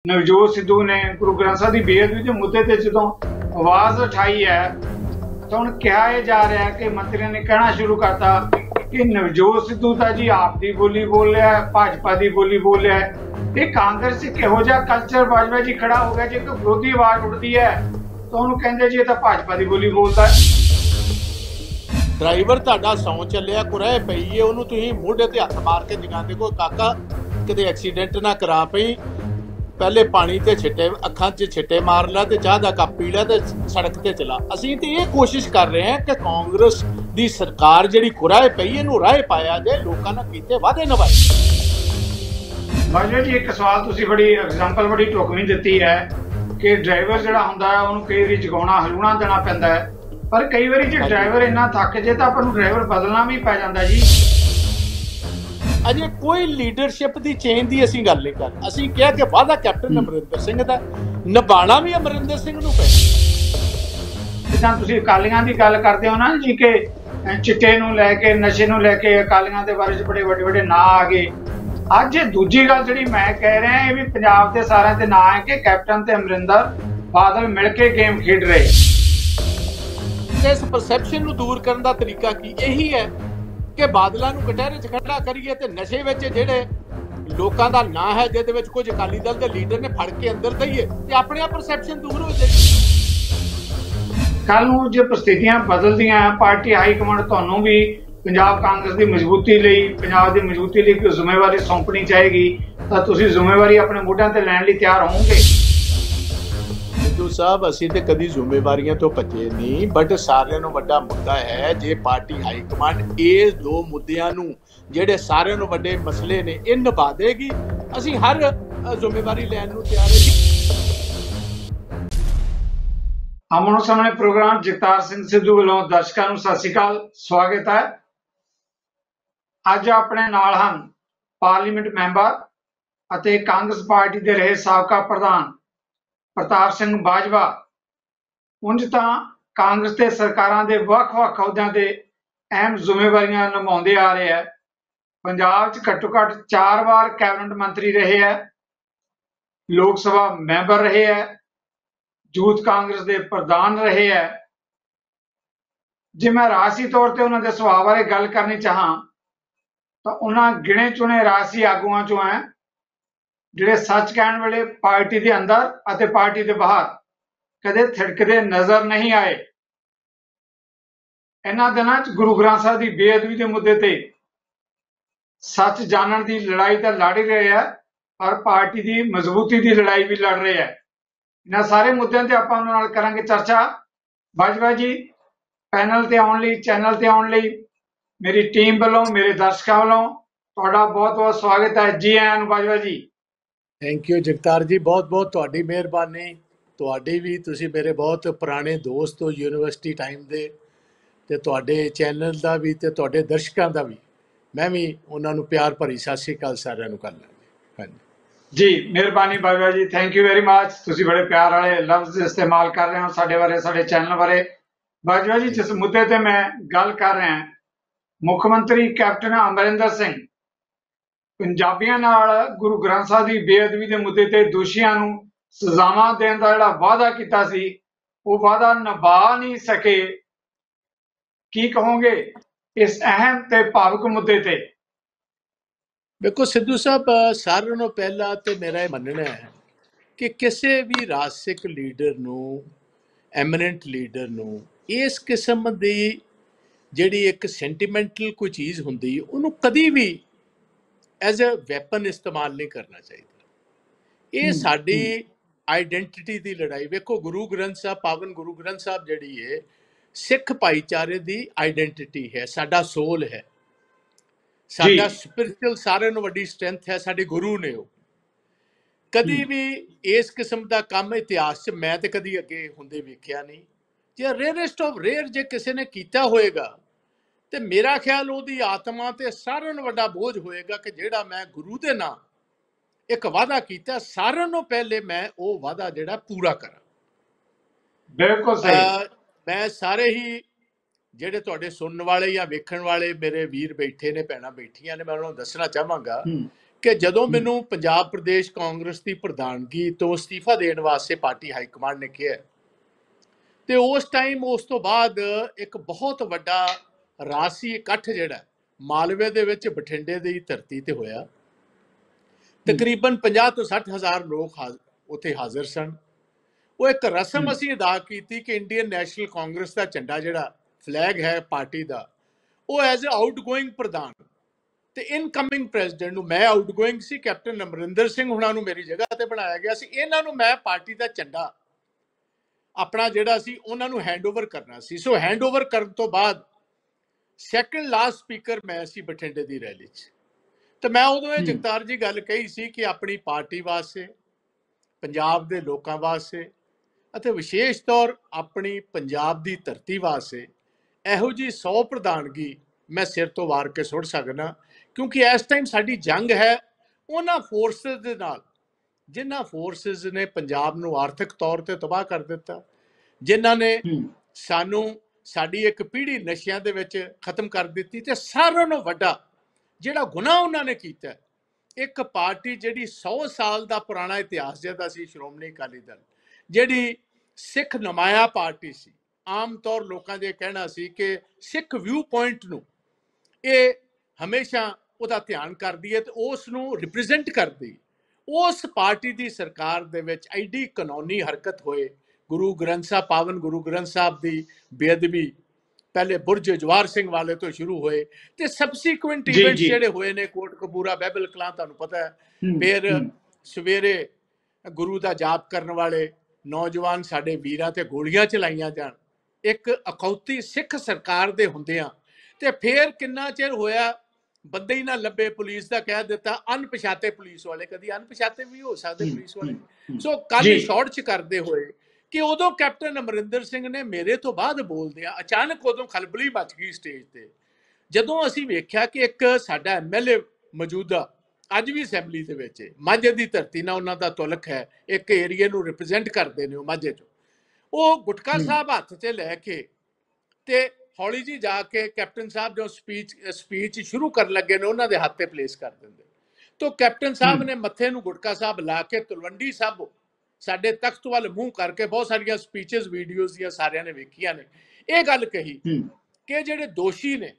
नवजोत सिद्धू ने गुरु ग्रंथ साहब की बेअदबी के मुद्दे ते जो आवाज उठाई है तो हुण कहा यह जा रहा है कि मंत्रियों ने कहना शुरू करता कि नवजोत सिद्धू तो जी आप दी बोली बोल रहा है, भाजपा की बोली बोल रहा है। ये कांग्रेस एक इहो जिहा कल्चर बाजवा जी खड़ा हो गया, जो कोई विरोधी आवाज उठती है तो उन्होंने कहते जी ये तो भाजपा की बोली बोलता है। ड्राइवर तुहाडा सौ चलिया कुराए पई है, उन्होंने तुसीं मोढे ते हत्थ मार के जगाते को काका किते एक्सीडेंट ना करा पई, पहले पानी ते छिट्टे अखां 'च छिट्टे मार ला ते चाह दा कप पी ला ते सड़क ते चला। असीं ते ये कोशिश कर रहे हैं कि कांग्रेस दी सरकार जिहड़ी कुराए पई इहनूं राहे पाया जाए, लोकां नाल कीते वादे निभाए। बाजवा जी एक सवाल तुसीं बड़ी एग्जाम्पल बड़ी ढुकवीं दित्ती है कि ड्राइवर जिहड़ा हुंदा है उहनूं कई वारी जगाउणा हलूणा देना पैंदा है, पर कई वारी जे ड्राइवर इन्ना थक जे तां आपां नूं ड्राइवर बदलना भी पै जांदा जी। अजे कोई लीडरशिप की चेंज की असीं गल नहीं कर, असीं कहा कि वादा कैप्टन अमरिंदर सिंह दा निभाना भी अमरिंदर सिंह नूं पैना। जिद्दां तुसीं अकालियां दी गल करदे हो ना जी कि चिट्टे नूं लैके नशे नूं लैके अकालियां दे बारे च बड़े वड्डे वड्डे नां आ गए। अज दूजी गल जिहड़ी मैं कह रहा ये भी पंजाब दे सारिआं दे नां है कि कैप्टन ते अमरिंदर बादल मिल के गेम खेड रहे। इस परसैप्शन नूं दूर करन दा तरीका की यही है कि बादलों को कटहरे च खड़ा करिए ते नशे विच जिहड़े लोकां दा नां है जिहदे विच कुछ अकाली दल दे लीडर ने फड़ के अंदर दईए ते अपने आप परसैप्शन दूर हो जाएगी। कल नूं जे परिस्थितियां बदलदियां पार्टी हाईकमांड तुहानूं भी पंजाब कांग्रेस की मजबूती लई पंजाब की मजबूती लई कोई जिम्मेवारी सौंपनी चाहेगी तां तुसीं जिम्मेवारी अपने मोढिਆਂ ते लैण लई तैयार होवोगे? सिद्धू साहब असीं ते कदी जिम्मेवारियां तो भजे नहीं, बट सारिਆਂ ਨੂੰ ਵੱਡਾ मुद्दा है जे पार्टी हाईकमांड इस दो मुद्दिਆਂ ਨੂੰ ਜਿਹੜੇ ਸਾਰਿਆਂ ਨੂੰ ਵੱਡੇ ਮਸਲੇ ਨੇ ਇਹ ਨਿਭਾ ਦੇਗੀ, ਅਸੀਂ ਹਰ ਜ਼ਿੰਮੇਵਾਰੀ ਲੈਣ ਨੂੰ ਤਿਆਰ ਹਾਂ। आमनो सामने प्रोग्राम जगतार सिंह सिद्धू वालों दर्शकों को सत श्री अकाल, स्वागत है। अज अपने नाल हन पार्लीमेंट मैंबर अते कांग्रेस पार्टी के रहे साबका प्रधान प्रताप सिंह बाजवा। उंज तां कांग्रेस ते सरकारां दे वख-वख अहुदियां ते अहम जिम्मेवारियां निभाउंदे आ रहे हैं। पंजाब च घट्टो घट्ट 4 बार कैबिनेट मंत्री रहे हैं, लोक सभा मैंबर रहे हैं, यूथ कांग्रेस के प्रधान रहे हैं। जे मैं राजसी तौर पर उन्होंने सुभाव बारे गल करनी चाहां तो उन्होंने गिने चुने राजसी आगुआं चों है जिहड़े सच कहण वेले पार्टी के अंदर अते पार्टी के बाहर कदे थिड़कदे नजर नहीं आए। इन्हां दिनां च गुरु ग्रंथ साहब की बेअदबी के मुद्दे ते सच जानन की लड़ाई तो लड़ ही रहे हैं और पार्टी की मजबूती की लड़ाई भी लड़ रहे हैं। इन्हां सारे मुद्दों ते आपां उन्हां नाल करांगे चर्चा। बाजवा जी पैनल ते आउण लई चैनल ते आउण लई मेरी टीम वालों मेरे दर्शकों वालों तुहाडा बहुत बहुत स्वागत है। जी आयां नूं बाजवा जी। थैंक यू जगतार जी, बहुत बहुत तुहाडी मेहरबानी। तुहाडी भी, तुसीं मेरे बहुत पुराने दोस्त हो यूनिवर्सिटी टाइम दे, ते तुहाडे चैनल दा भी ते तुहाडे दर्शकों दा भी मैं भी उन्हां नूं प्यार भरी सत श्री अकाल सारिआं नूं कर लांगा। हाँ जी मेहरबानी बाजवा जी, थैंक यू वेरी मच। तुसीं बड़े प्यार वाले लफ्ज इस्तेमाल कर रहे हो साडे बारे, साडे चैनल बारे। बाजवा जी जिस मुद्दे ते मैं गल कर रहा मुख्यमंत्री कैप्टन अमरिंदर सिंह पंजाबियों नाल गुरु ग्रंथ साहब की बेअदबी के मुद्दे ते दोषियों नूं सजावां देण दा जिहड़ा वादा कीता सी वो वादा निभा नहीं सके। की कहोगे इस अहम ते भावुक मुद्दे ते? देखो सिद्धू साहब, सारिआं नालों पहला तो मेरा यह मनना है कि किसी भी राजसिक लीडर नूं, एमिनेंट लीडर नूं इस किस्म की जिहड़ी एक सेंटीमेंटल कोई चीज़ हुंदी उन्होंने कभी भी एज ए वैपन इस्तेमाल नहीं करना चाहिए। ये साडी आइडेंटिटी की लड़ाई। वेखो गुरु ग्रंथ साहब, पावन गुरु ग्रंथ साहब जिहड़ी है सिख भाईचारे की आइडेंटिटी है, साडा सोल है, साडा स्पिरिचुअल सारे नूं वड्डी स्ट्रेंथ है, साडे गुरु ने। वो कदी भी इस किस्म का काम इतिहास च मैं तो कदी अगे हुंदे वेखिया नहीं। जे रेयरेस्ट ऑफ रेयर जे किसी ने कीता होएगा तो मेरा ख्याल उहदी आत्मा ते सारिआं नूं वड्डा बोझ होएगा कि जिहड़ा मैं गुरु दे नां एक वादा कीता, सारिआं नूं पहले मैं वो वादा जिहड़ा पूरा करा। बिल्कुल सही। मैं सारे ही ਜਿਹੜੇ ਤੁਹਾਡੇ ਸੁਣਨ ਵਾਲੇ ਜਾਂ ਵੇਖਣ ਵਾਲੇ ਮੇਰੇ ਵੀਰ ਬੈਠੇ ਨੇ, ਭੈਣਾਂ ਬੈਠੀਆਂ ਨੇ, ਮੈਂ ਉਹਨਾਂ ਨੂੰ ਦੱਸਣਾ ਚਾਹਾਂਗਾ ਕਿ ਜਦੋਂ ਮੈਨੂੰ ਪੰਜਾਬ ਪ੍ਰਦੇਸ਼ ਕਾਂਗਰਸ ਦੀ ਪ੍ਰਧਾਨਗੀ ਤੋਂ ਅਸਤੀਫਾ ਦੇਣ ਵਾਸਤੇ ਪਾਰਟੀ ਹਾਈ ਕਮਾਂਡ ਨੇ ਕਿਹਾ, ਤੇ ਉਸ ਟਾਈਮ ਉਸ ਤੋਂ ਬਾਅਦ ਇੱਕ ਬਹੁਤ ਵੱਡਾ ਰਾਜਸੀ ਇਕੱਠ ਜਿਹੜਾ ਮਾਲਵੇ ਦੇ ਵਿੱਚ ਬਠਿੰਡੇ ਦੀ ਧਰਤੀ ਤੇ ਹੋਇਆ। ਤਕਰੀਬਨ 50 ਤੋਂ 60 ਹਜ਼ਾਰ ਲੋਕ ਉੱਥੇ ਹਾਜ਼ਰ ਸਨ। ਉਹ ਇੱਕ ਰਸਮ ਅਸੀਂ ਅਦਾ ਕੀਤੀ ਕਿ ਇੰਡੀਅਨ ਨੈਸ਼ਨਲ ਕਾਂਗਰਸ ਦਾ ਝੰਡਾ ਜਿਹੜਾ ਫਲੈਗ ਹੈ ਪਾਰਟੀ ਦਾ, ਉਹ ਐਜ਼ ਅ ਆਊਟਗੋਇੰਗ ਪ੍ਰਧਾਨ ਤੇ ਇਨਕਮਿੰਗ ਪ੍ਰੈਜ਼ੀਡੈਂਟ ਨੂੰ, ਮੈਂ ਆਊਟਗੋਇੰਗ ਸੀ, ਕੈਪਟਨ ਅਮਰਿੰਦਰ ਸਿੰਘ ਹੁਣਾਂ ਨੂੰ ਮੇਰੀ ਜਗ੍ਹਾ ਤੇ ਬਣਾਇਆ ਗਿਆ ਸੀ। ਇਹਨਾਂ ਨੂੰ ਮੈਂ ਪਾਰਟੀ ਦਾ ਝੰਡਾ ਆਪਣਾ ਜਿਹੜਾ ਸੀ ਉਹਨਾਂ ਨੂੰ ਹੈਂਡਓਵਰ ਕਰਨਾ ਸੀ। ਸੋ ਹੈਂਡਓਵਰ ਕਰਨ ਤੋਂ ਬਾਅਦ ਸੈਕੰਡ ਲਾਸਟ ਸਪੀਕਰ ਮੈਂ ਸੀ ਬਠਿੰਡੇ ਦੀ ਰੈਲੀ 'ਚ। ਤੇ ਮੈਂ ਉਦੋਂ ਇਹ ਜਗਤਾਰ ਜੀ ਗੱਲ ਕਹੀ ਸੀ ਕਿ ਆਪਣੀ ਪਾਰਟੀ ਵਾਸਤੇ, ਪੰਜਾਬ ਦੇ ਲੋਕਾਂ ਵਾਸਤੇ ਅਤੇ ਵਿਸ਼ੇਸ਼ ਤੌਰ ਆਪਣੀ ਪੰਜਾਬ ਦੀ ਧਰਤੀ ਵਾਸਤੇ ਇਹੋ ਜਿਹੀ 100 ਪ੍ਰਧਾਨਗੀ ਮੈਂ ਸਿਰ ਤੋਂ ਵਾਰ ਕੇ ਸੁੱਟ ਸਕਦਾ, ਕਿਉਂਕਿ ਇਸ ਟਾਈਮ ਸਾਡੀ ਜੰਗ ਹੈ ਉਹਨਾਂ ਫੋਰਸਿਸ ਦੇ ਨਾਲ ਜਿਨ੍ਹਾਂ ਫੋਰਸਿਸ ਨੇ ਪੰਜਾਬ ਨੂੰ ਆਰਥਿਕ ਤੌਰ ਤੇ ਤਬਾਹ ਕਰ ਦਿੱਤਾ, ਜਿਨ੍ਹਾਂ ਨੇ ਸਾਨੂੰ ਸਾਡੀ ਇੱਕ ਪੀੜ੍ਹੀ ਨਸ਼ਿਆਂ ਦੇ ਵਿੱਚ ਖਤਮ ਕਰ ਦਿੱਤੀ। ਤੇ ਸਾਰਿਆਂ ਨਾਲੋਂ ਵੱਡਾ ਜਿਹੜਾ ਗੁਨਾਹ ਉਹਨਾਂ ਨੇ ਕੀਤਾ, ਇੱਕ ਪਾਰਟੀ ਜਿਹੜੀ 100 ਸਾਲ ਦਾ ਪੁਰਾਣਾ ਇਤਿਹਾਸ ਜਿਹਦਾ ਸੀ, ਸ਼੍ਰੋਮਣੀ ਅਕਾਲੀ ਦਲ, ਜਿਹੜੀ ਸਿੱਖ ਨੁਮਾਇਆ ਪਾਰਟੀ ਸੀ। ਆਮ ਤੌਰ ਲੋਕਾਂ ਦੇ ਕਹਿਣਾ ਸੀ ਕਿ ਸਿੱਖ ਵਿਊ ਪੁਆਇੰਟ ਨੂੰ ਇਹ ਹਮੇਸ਼ਾ ਉਹਦਾ ਧਿਆਨ ਕਰਦੀ ਹੈ ਤੇ ਉਸ ਨੂੰ ਰਿਪਰੈਜ਼ੈਂਟ ਕਰਦੀ। ਉਸ ਪਾਰਟੀ ਦੀ ਸਰਕਾਰ ਦੇ ਵਿੱਚ ਐਡੀ ਕਾਨੂੰਨੀ ਹਰਕਤ ਹੋਏ, ਗੁਰੂ ਗ੍ਰੰਥ ਸਾਹਿਬ, ਪਾਵਨ ਗੁਰੂ ਗ੍ਰੰਥ ਸਾਹਿਬ ਦੀ ਬੇਅਦਬੀ ਪਹਿਲੇ ਬੁਰਜ ਜਵਾਰ ਸਿੰਘ ਵਾਲੇ ਤੋਂ ਸ਼ੁਰੂ ਹੋਏ ਤੇ ਸਬਸੀਕੁਐਂਟ ਇਵੈਂਟਸ ਜਿਹੜੇ ਹੋਏ ਨੇ, ਕੋਟਕਪੂਰਾ, ਬਹਿਬਲ ਕਲਾਂ, ਤੁਹਾਨੂੰ ਪਤਾ ਹੈ। ਫਿਰ ਸਵੇਰੇ ਗੁਰੂ ਦਾ ਜਾਪ ਕਰਨ ਵਾਲੇ ਨੌਜਵਾਨ ਸਾਡੇ ਵੀਰਾਂ ਤੇ ਗੋਲੀਆਂ ਚਲਾਈਆਂ ਜਾਣ, ਇੱਕ ਅਖੌਤੀ ਸਿੱਖ ਸਰਕਾਰ ਦੇ ਹੁੰਦਿਆਂ। ਤੇ ਫਿਰ ਕਿੰਨਾ ਚਿਰ ਹੋਇਆ ਬੰਦੇ ਹੀ ਨਾ ਲੱਭੇ, ਪੁਲਿਸ ਦਾ ਕਹਿ ਦਿੱਤਾ ਅਣਪਛਾਤੇ ਪੁਲਿਸ ਵਾਲੇ, ਕਦੀ ਅਣਪਛਾਤੇ ਵੀ ਹੋ ਸਕਦੇ ਪੁਲਿਸ ਵਾਲੇ। ਸੋ ਕੱਲ ਸ਼ਾਰਟ 'ਚ ਕਰਦੇ ਹੋਏ ਕਿ ਉਦੋਂ ਕੈਪਟਨ ਅਮਰਿੰਦਰ ਸਿੰਘ ਨੇ ਮੇਰੇ ਤੋਂ ਬਾਅਦ ਬੋਲਦਿਆਂ ਅਚਾਨਕ ਉਦੋਂ ਖਲਬਲੀ ਮਚ ਗਈ ਸਟੇਜ ਤੇ, ਜਦੋਂ ਅਸੀਂ ਵੇਖਿਆ ਕਿ ਇੱਕ ਸਾਡਾ ਐਮਐਲਏ ਮੌਜੂਦਾ ਅੱਜ ਵੀ ਅਸੈਂਬਲੀ ਦੇ ਵਿੱਚ, ਮਾਝੇ ਦੀ ਧਰਤੀ ਨਾਲ ਉਹਨਾਂ ਦਾ ਤੁਲਕ ਹੈ, ਇੱਕ ਏਰੀਏ ਨੂੰ ਰਿਪਰੈਜ਼ੈਂਟ ਕਰਦੇ ਨੇ ਉਹ ਮਾਝੇ 'ਚੋਂ, ਉਹ ਗੁਟਕਾ ਸਾਹਿਬ ਹੱਥ 'ਚ ਲੈ ਕੇ ਤੇ ਹੌਲੀ ਜੀ ਜਾ ਕੇ ਕੈਪਟਨ ਸਾਹਿਬ ਜੋ ਸਪੀਚ ਸ਼ੁਰੂ ਕਰਨ ਲੱਗੇ ਨੇ ਉਹਨਾਂ ਦੇ ਹੱਥ ਤੇ ਪਲੇਸ ਕਰ ਦਿੰਦੇ। ਤਾਂ ਕੈਪਟਨ ਸਾਹਿਬ ਨੇ ਮੱਥੇ ਨੂੰ ਗੁਟਕਾ ਸਾਹਿਬ ਲਾ ਕੇ ਤਲਵੰਡੀ ਸਾਬੋ ਸਾਡੇ ਤਖਤ ਵੱਲ ਮੂੰਹ ਕਰਕੇ, ਬਹੁਤ ਸਾਰੀਆਂ ਸਪੀਚਸ ਵੀਡੀਓਜ਼ ਦੀਆਂ ਸਾਰਿਆਂ ਨੇ ਵੇਖੀਆਂ ਨੇ, ਇਹ ਗੱਲ ਕਹੀ ਕਿ ਜਿਹੜੇ ਦੋਸ਼ੀ ਨੇ,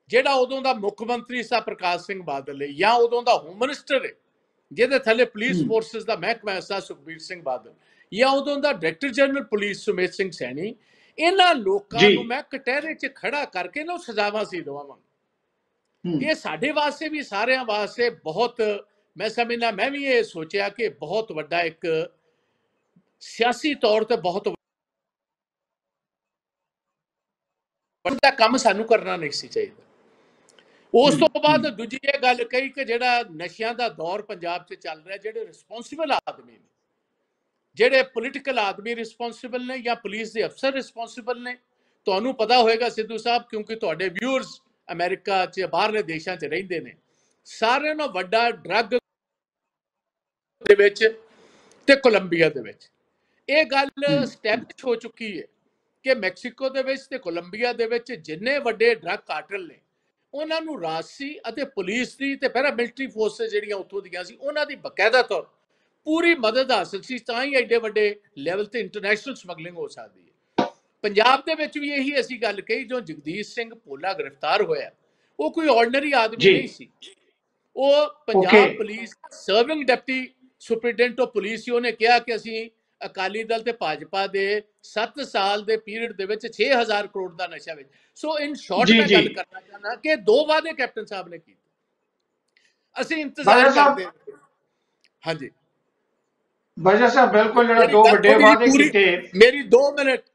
ਜਿਹੜਾ ਉਦੋਂ ਦਾ ਮੁੱਖ ਮੰਤਰੀ ਸੀ ਪ੍ਰਕਾਸ਼ ਸਿੰਘ ਬਾਦਲ ਹੈ, ਜਾਂ ਉਦੋਂ ਦਾ ਹੋਮ ਮਿਨਿਸਟਰ ਹੈ ਜਿਹਦੇ ਥੱਲੇ ਪੁਲਿਸ ਫੋਰਸਿਸ ਦਾ ਮਹਿਕਮਾ ਸੀ ਸੁਖਬੀਰ ਸਿੰਘ ਬਾਦਲ, ਜਾਂ ਉਦੋਂ ਦਾ director general police Sumedh Singh Saini, ਇਹਨਾਂ ਲੋਕਾਂ ਨੂੰ ਮੈਂ ਕਟਹਿਰੇ 'ਚ ਖੜਾ ਕਰਕੇ ਨਾ ਸਜ਼ਾਵਾਂ ਸੀ ਦਵਾਵਾਂ। ਇਹ ਸਾਡੇ ਵਾਸਤੇ ਵੀ, ਸਾਰਿਆਂ ਵਾਸਤੇ ਬਹੁਤ, ਮੈਂ ਸਮਝਦਾ, ਮੈਂ ਵੀ ਇਹ ਸੋਚਿਆ ਕਿ ਬਹੁਤ ਵੱਡਾ ਇੱਕ ਸਿਆਸੀ ਤੌਰ ਤੇ ਬਹੁਤ ਵੱਡਾ ਕੰਮ ਸਾਨੂੰ ਕਰਨਾ ਨਹੀਂ ਸੀ ਚਾਹੀਦਾ। ਉਸ ਤੋਂ ਬਾਅਦ ਦੂਜੀ ਇਹ ਗੱਲ ਕਹੀ ਕਿ ਜਿਹੜਾ ਨਸ਼ਿਆਂ ਦਾ ਦੌਰ ਪੰਜਾਬ 'ਚ ਚੱਲ ਰਿਹਾ, ਜਿਹੜੇ ਰਿਸਪੌਂਸਿਬਲ ਆਦਮੀ ਨੇ, ਜਿਹੜੇ ਪੋਲੀਟੀਕਲ ਆਦਮੀ ਰਿਸਪੌਂਸਿਬਲ ਨੇ ਜਾਂ ਪੁਲਿਸ ਦੇ ਅਫਸਰ ਰਿਸਪੌਂਸਿਬਲ ਨੇ, ਤੁਹਾਨੂੰ ਪਤਾ ਹੋਏਗਾ ਸਿੱਧੂ ਸਾਹਿਬ, ਕਿਉਂਕਿ ਤੁਹਾਡੇ ਵਿਊਅਰਸ ਅਮਰੀਕਾ 'ਚ, ਬਾਹਰਲੇ ਦੇਸ਼ਾਂ 'ਚ ਰਹਿੰਦੇ ਨੇ, ਸਾਰਿਆਂ ਨਾਲੋਂ ਵੱਡਾ ਡਰੱਗ ਦੇ ਵਿੱਚ ਤੇ ਕੋਲੰਬੀਆ ਦੇ ਵਿੱਚ ਇਹ ਗੱਲ ਸਟੈਬਲਿਸ਼ ਹੋ ਚੁੱਕੀ ਹੈ ਕਿ ਮੈਕਸੀਕੋ ਦੇ ਵਿੱਚ ਤੇ ਕੋਲੰਬੀਆ ਦੇ ਵਿੱਚ ਜਿੰਨੇ ਵੱਡੇ ਡਰੱਗ ਕਾਰਟਲ ਨੇ, ਉਹਨਾਂ ਨੂੰ ਰਾਜਸੀ ਅਤੇ ਪੁਲਿਸ ਦੀ ਤੇ ਪੈਰਾਮਿਲਟਰੀ ਫੋਰਸਿਸ ਜਿਹੜੀਆਂ ਉੱਥੋਂ ਦੀਆਂ ਸੀ, ਉਹਨਾਂ ਦੀ ਬਕਾਇਦਾ ਤੌਰ ਪੂਰੀ ਮਦਦ ਹਾਸਲ ਸੀ, ਤਾਂ ਹੀ ਐਡੇ ਵੱਡੇ ਲੈਵਲ ਤੇ ਇੰਟਰਨੈਸ਼ਨਲ ਸਮਗਲਿੰਗ ਹੋ ਸਕਦੀ ਹੈ। ਪੰਜਾਬ ਦੇ ਵਿੱਚ ਵੀ ਇਹੀ ਅਸੀਂ ਗੱਲ ਕਹੀ, ਜੋ ਜਗਦੀਸ਼ ਸਿੰਘ ਭੋਲਾ ਗ੍ਰਿਫਤਾਰ ਹੋਇਆ, ਉਹ ਕੋਈ ਆਰਡੀਨਰੀ ਆਦਮੀ ਨਹੀਂ ਸੀ, ਉਹ Punjab police serving deputy superintendent of police ਸੀ। ਉਹਨੇ ਕਿਹਾ ਕਿ ਅਸੀਂ ਅਕਾਲੀ ਦਲ ਤੇ ਭਾਜਪਾ ਦੇ 7 ਸਾਲ ਦੇ ਪੀਰੀਅਡ ਦੇ ਵਿੱਚ 6000 ਕਰੋੜ ਦਾ ਨਸ਼ਾ ਵੇਚ। ਸੋ ਇਨ ਸ਼ਾਰਟ ਮੈਂ ਗੱਲ ਕਰਨਾ ਚਾਹੁੰਦਾ ਕਿ 2 ਵਾਅਦੇ ਕੈਪਟਨ ਸਾਹਿਬ ਨੇ ਕੀਤੇ, ਅਸੀਂ ਇੰਤਜ਼ਾਰ ਕਰਦੇ। ਹਾਂਜੀ ਬਾਜਾ ਸਾਹਿਬ, ਬਿਲਕੁਲ, ਜਿਹੜਾ 2 ਵੱਡੇ ਵਾਅਦੇ ਕੀਤੇ। ਮੇਰੀ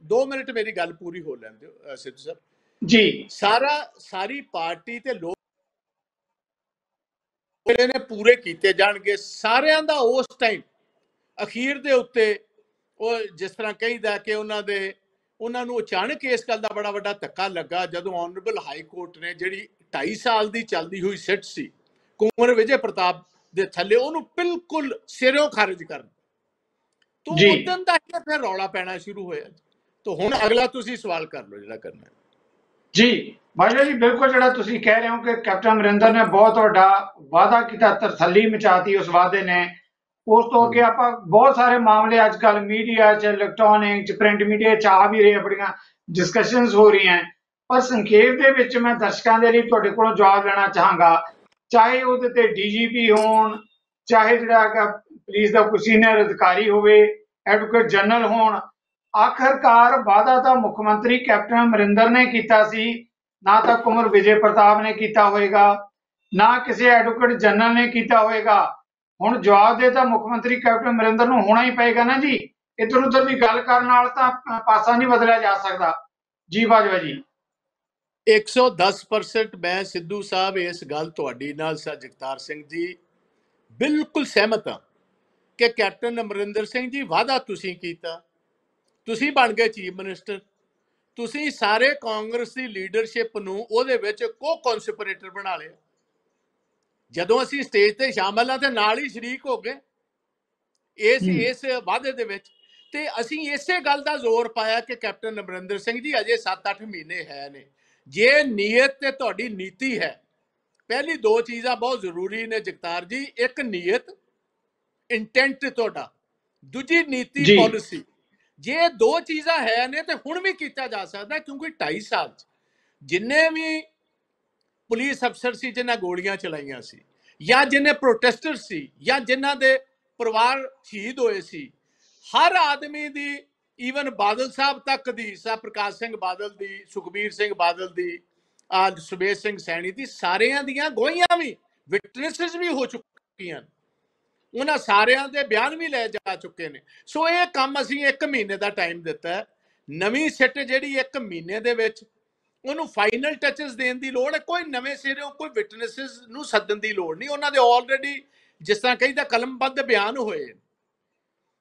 2 ਮਿੰਟ ਮੇਰੀ ਗੱਲ ਪੂਰੀ ਹੋ ਲੈਣ ਦਿਓ ਸਿੱਧੂ ਸਾਹਿਬ ਜੀ। ਸਾਰੀ ਪਾਰਟੀ ਤੇ ਲੋਕ ਨੇ ਪੂਰੇ ਕੀਤੇ ਜਾਣਗੇ ਸਾਰਿਆਂ ਦਾ। ਉਸ ਟਾਈਮ ਅਖੀਰ ਦੇ ਉੱਤੇ ਉਹ ਜਿਸ ਤਰ੍ਹਾਂ ਕਹੀਦਾ ਕਿ ਉਹਨਾਂ ਨੂੰ ਅਚਾਨਕ ਇਸ ਗੱਲ ਦਾ ਬੜਾ ਵੱਡਾ ਧੱਕਾ ਲੱਗਾ ਜਦੋਂ ਆਨਰੇਬਲ ਹਾਈ ਕੋਰਟ ਨੇ ਜਿਹੜੀ 2.5 ਸਾਲ ਦੀ ਚੱਲਦੀ ਹੋਈ ਸਿੱਟ ਸੀ ਕੁੰਵਰ ਵਿਜੇ ਪ੍ਰਤਾਪ ਦੇ ਥੱਲੇ, ਉਹਨੂੰ ਬਿਲਕੁਲ ਸਿਰੋਂ ਖਾਰਜ ਕਰ ਦਿੱਤਾ। तो उदन का फिर रौला पैना शुरू होया। तो हुण अगला तुसीं सवाल कर लो जिहड़ा करना है जी बाजवा जी बिल्कुल जो तुम कह रहे हो कि कैप्टन अमरिंदर ने बहुत वड्डा वादा किया, तरथली मचाती उस वादे ने। उस तो हाँ अगे आप बहुत सारे मामले अजकल मीडिया च इलैक्ट्रॉनिक प्रिंट मीडिया च आ भी रहे, बड़ियां डिस्कशनस हो रही हैं। पर संखेप दे विच मैं दर्शकों के लिए तुहाडे कोलों जवाब लेना चाहांगा, चाहे उहदे ते डीजीपी होण, चाहे जिहड़ा पुलिस का कोई सीनियर अधिकारी होवे, एडवोकेट जनरल होण, आखिरकार वादा तो मुख मंत्री कैप्टन अमरिंदर ने किया सी, ना तो कुंवर विजय प्रताप ने किया होएगा, ना किसी एडवोकेट जनरल ने किया होएगा। हुण जवाब दे तो मुख मंत्री कैप्टन अमरिंदर नूं होना ही पेगा ना जी। इधर उधर की गल करन नाल तां पासा नहीं बदलिया जा सकता। जी बाजवा जी। 110% मैं सिद्धू साहब इस गल तुहाडी नाल जगतार सिंह जी बिल्कुल सहमत हाँ कि कैप्टन अमरिंदर सिंह जी वादा तुसीं कीता, तुसीं बन गए चीफ मिनिस्टर, तुसीं सारे कांग्रेस की लीडरशिप नूं उहदे विच को कॉन्स्पिरेटर बना लिया। जदों असीं स्टेज ते शामिल हाँ ते नाल ही शरीक हो गए इस वादे दे विच। ते असीं इसे गल दा जोर पाया कि कैप्टन अमरिंदर सिंह जी अजे 7-8 महीने है ने, जे नीयत ते तुहाडी नीति है, पहली दो चीज़ां बहुत जरूरी ने जगतार जी, एक नीयत इंटेंट तुहाडा, दूजी नीति जी पॉलिसी। जे दो चीज़ां है ने तो हुण भी किया जा सकदा, क्योंकि 2.5 साल जिन्ने भी पुलिस अफसर सी जिन्हें गोलियां चलाइया सी, या जिन्हें प्रोटेस्टर सी, या जिन्हां दे परिवार शहीद होए सी, हर आदमी दी, ईवन बादल साहब तक दी, सा प्रकाश सिंह बादल दी, सुखबीर सिंह बादल दी, सुबेश सिंह सैनी दी, सारियां दियां गवाहियां भी, विटनेसिस भी हो चुकियां, उन्हां सारियां दे बयान भी लै जा चुके ने। सो ये काम असीं 1 महीने का टाइम दिता है। नवीं सिट जिहड़ी 1 महीने दे विच ਉਹਨੂੰ ਫਾਈਨਲ ਟੱਚਸ ਦੇਣ ਦੀ ਲੋੜ ਹੈ, ਕੋਈ ਨਵੇਂ ਸਿਰੋਂ ਕੋਈ ਵਿਟਨੈਸਸ ਨੂੰ ਸੱਦਣ ਦੀ ਲੋੜ ਨਹੀਂ, ਉਹਨਾਂ ਦੇ ਆਲਰੇਡੀ ਜਿਸ ਤਰ੍ਹਾਂ ਕਹੀਦਾ ਕਲਮਬੱਧ ਬਿਆਨ ਹੋਏ।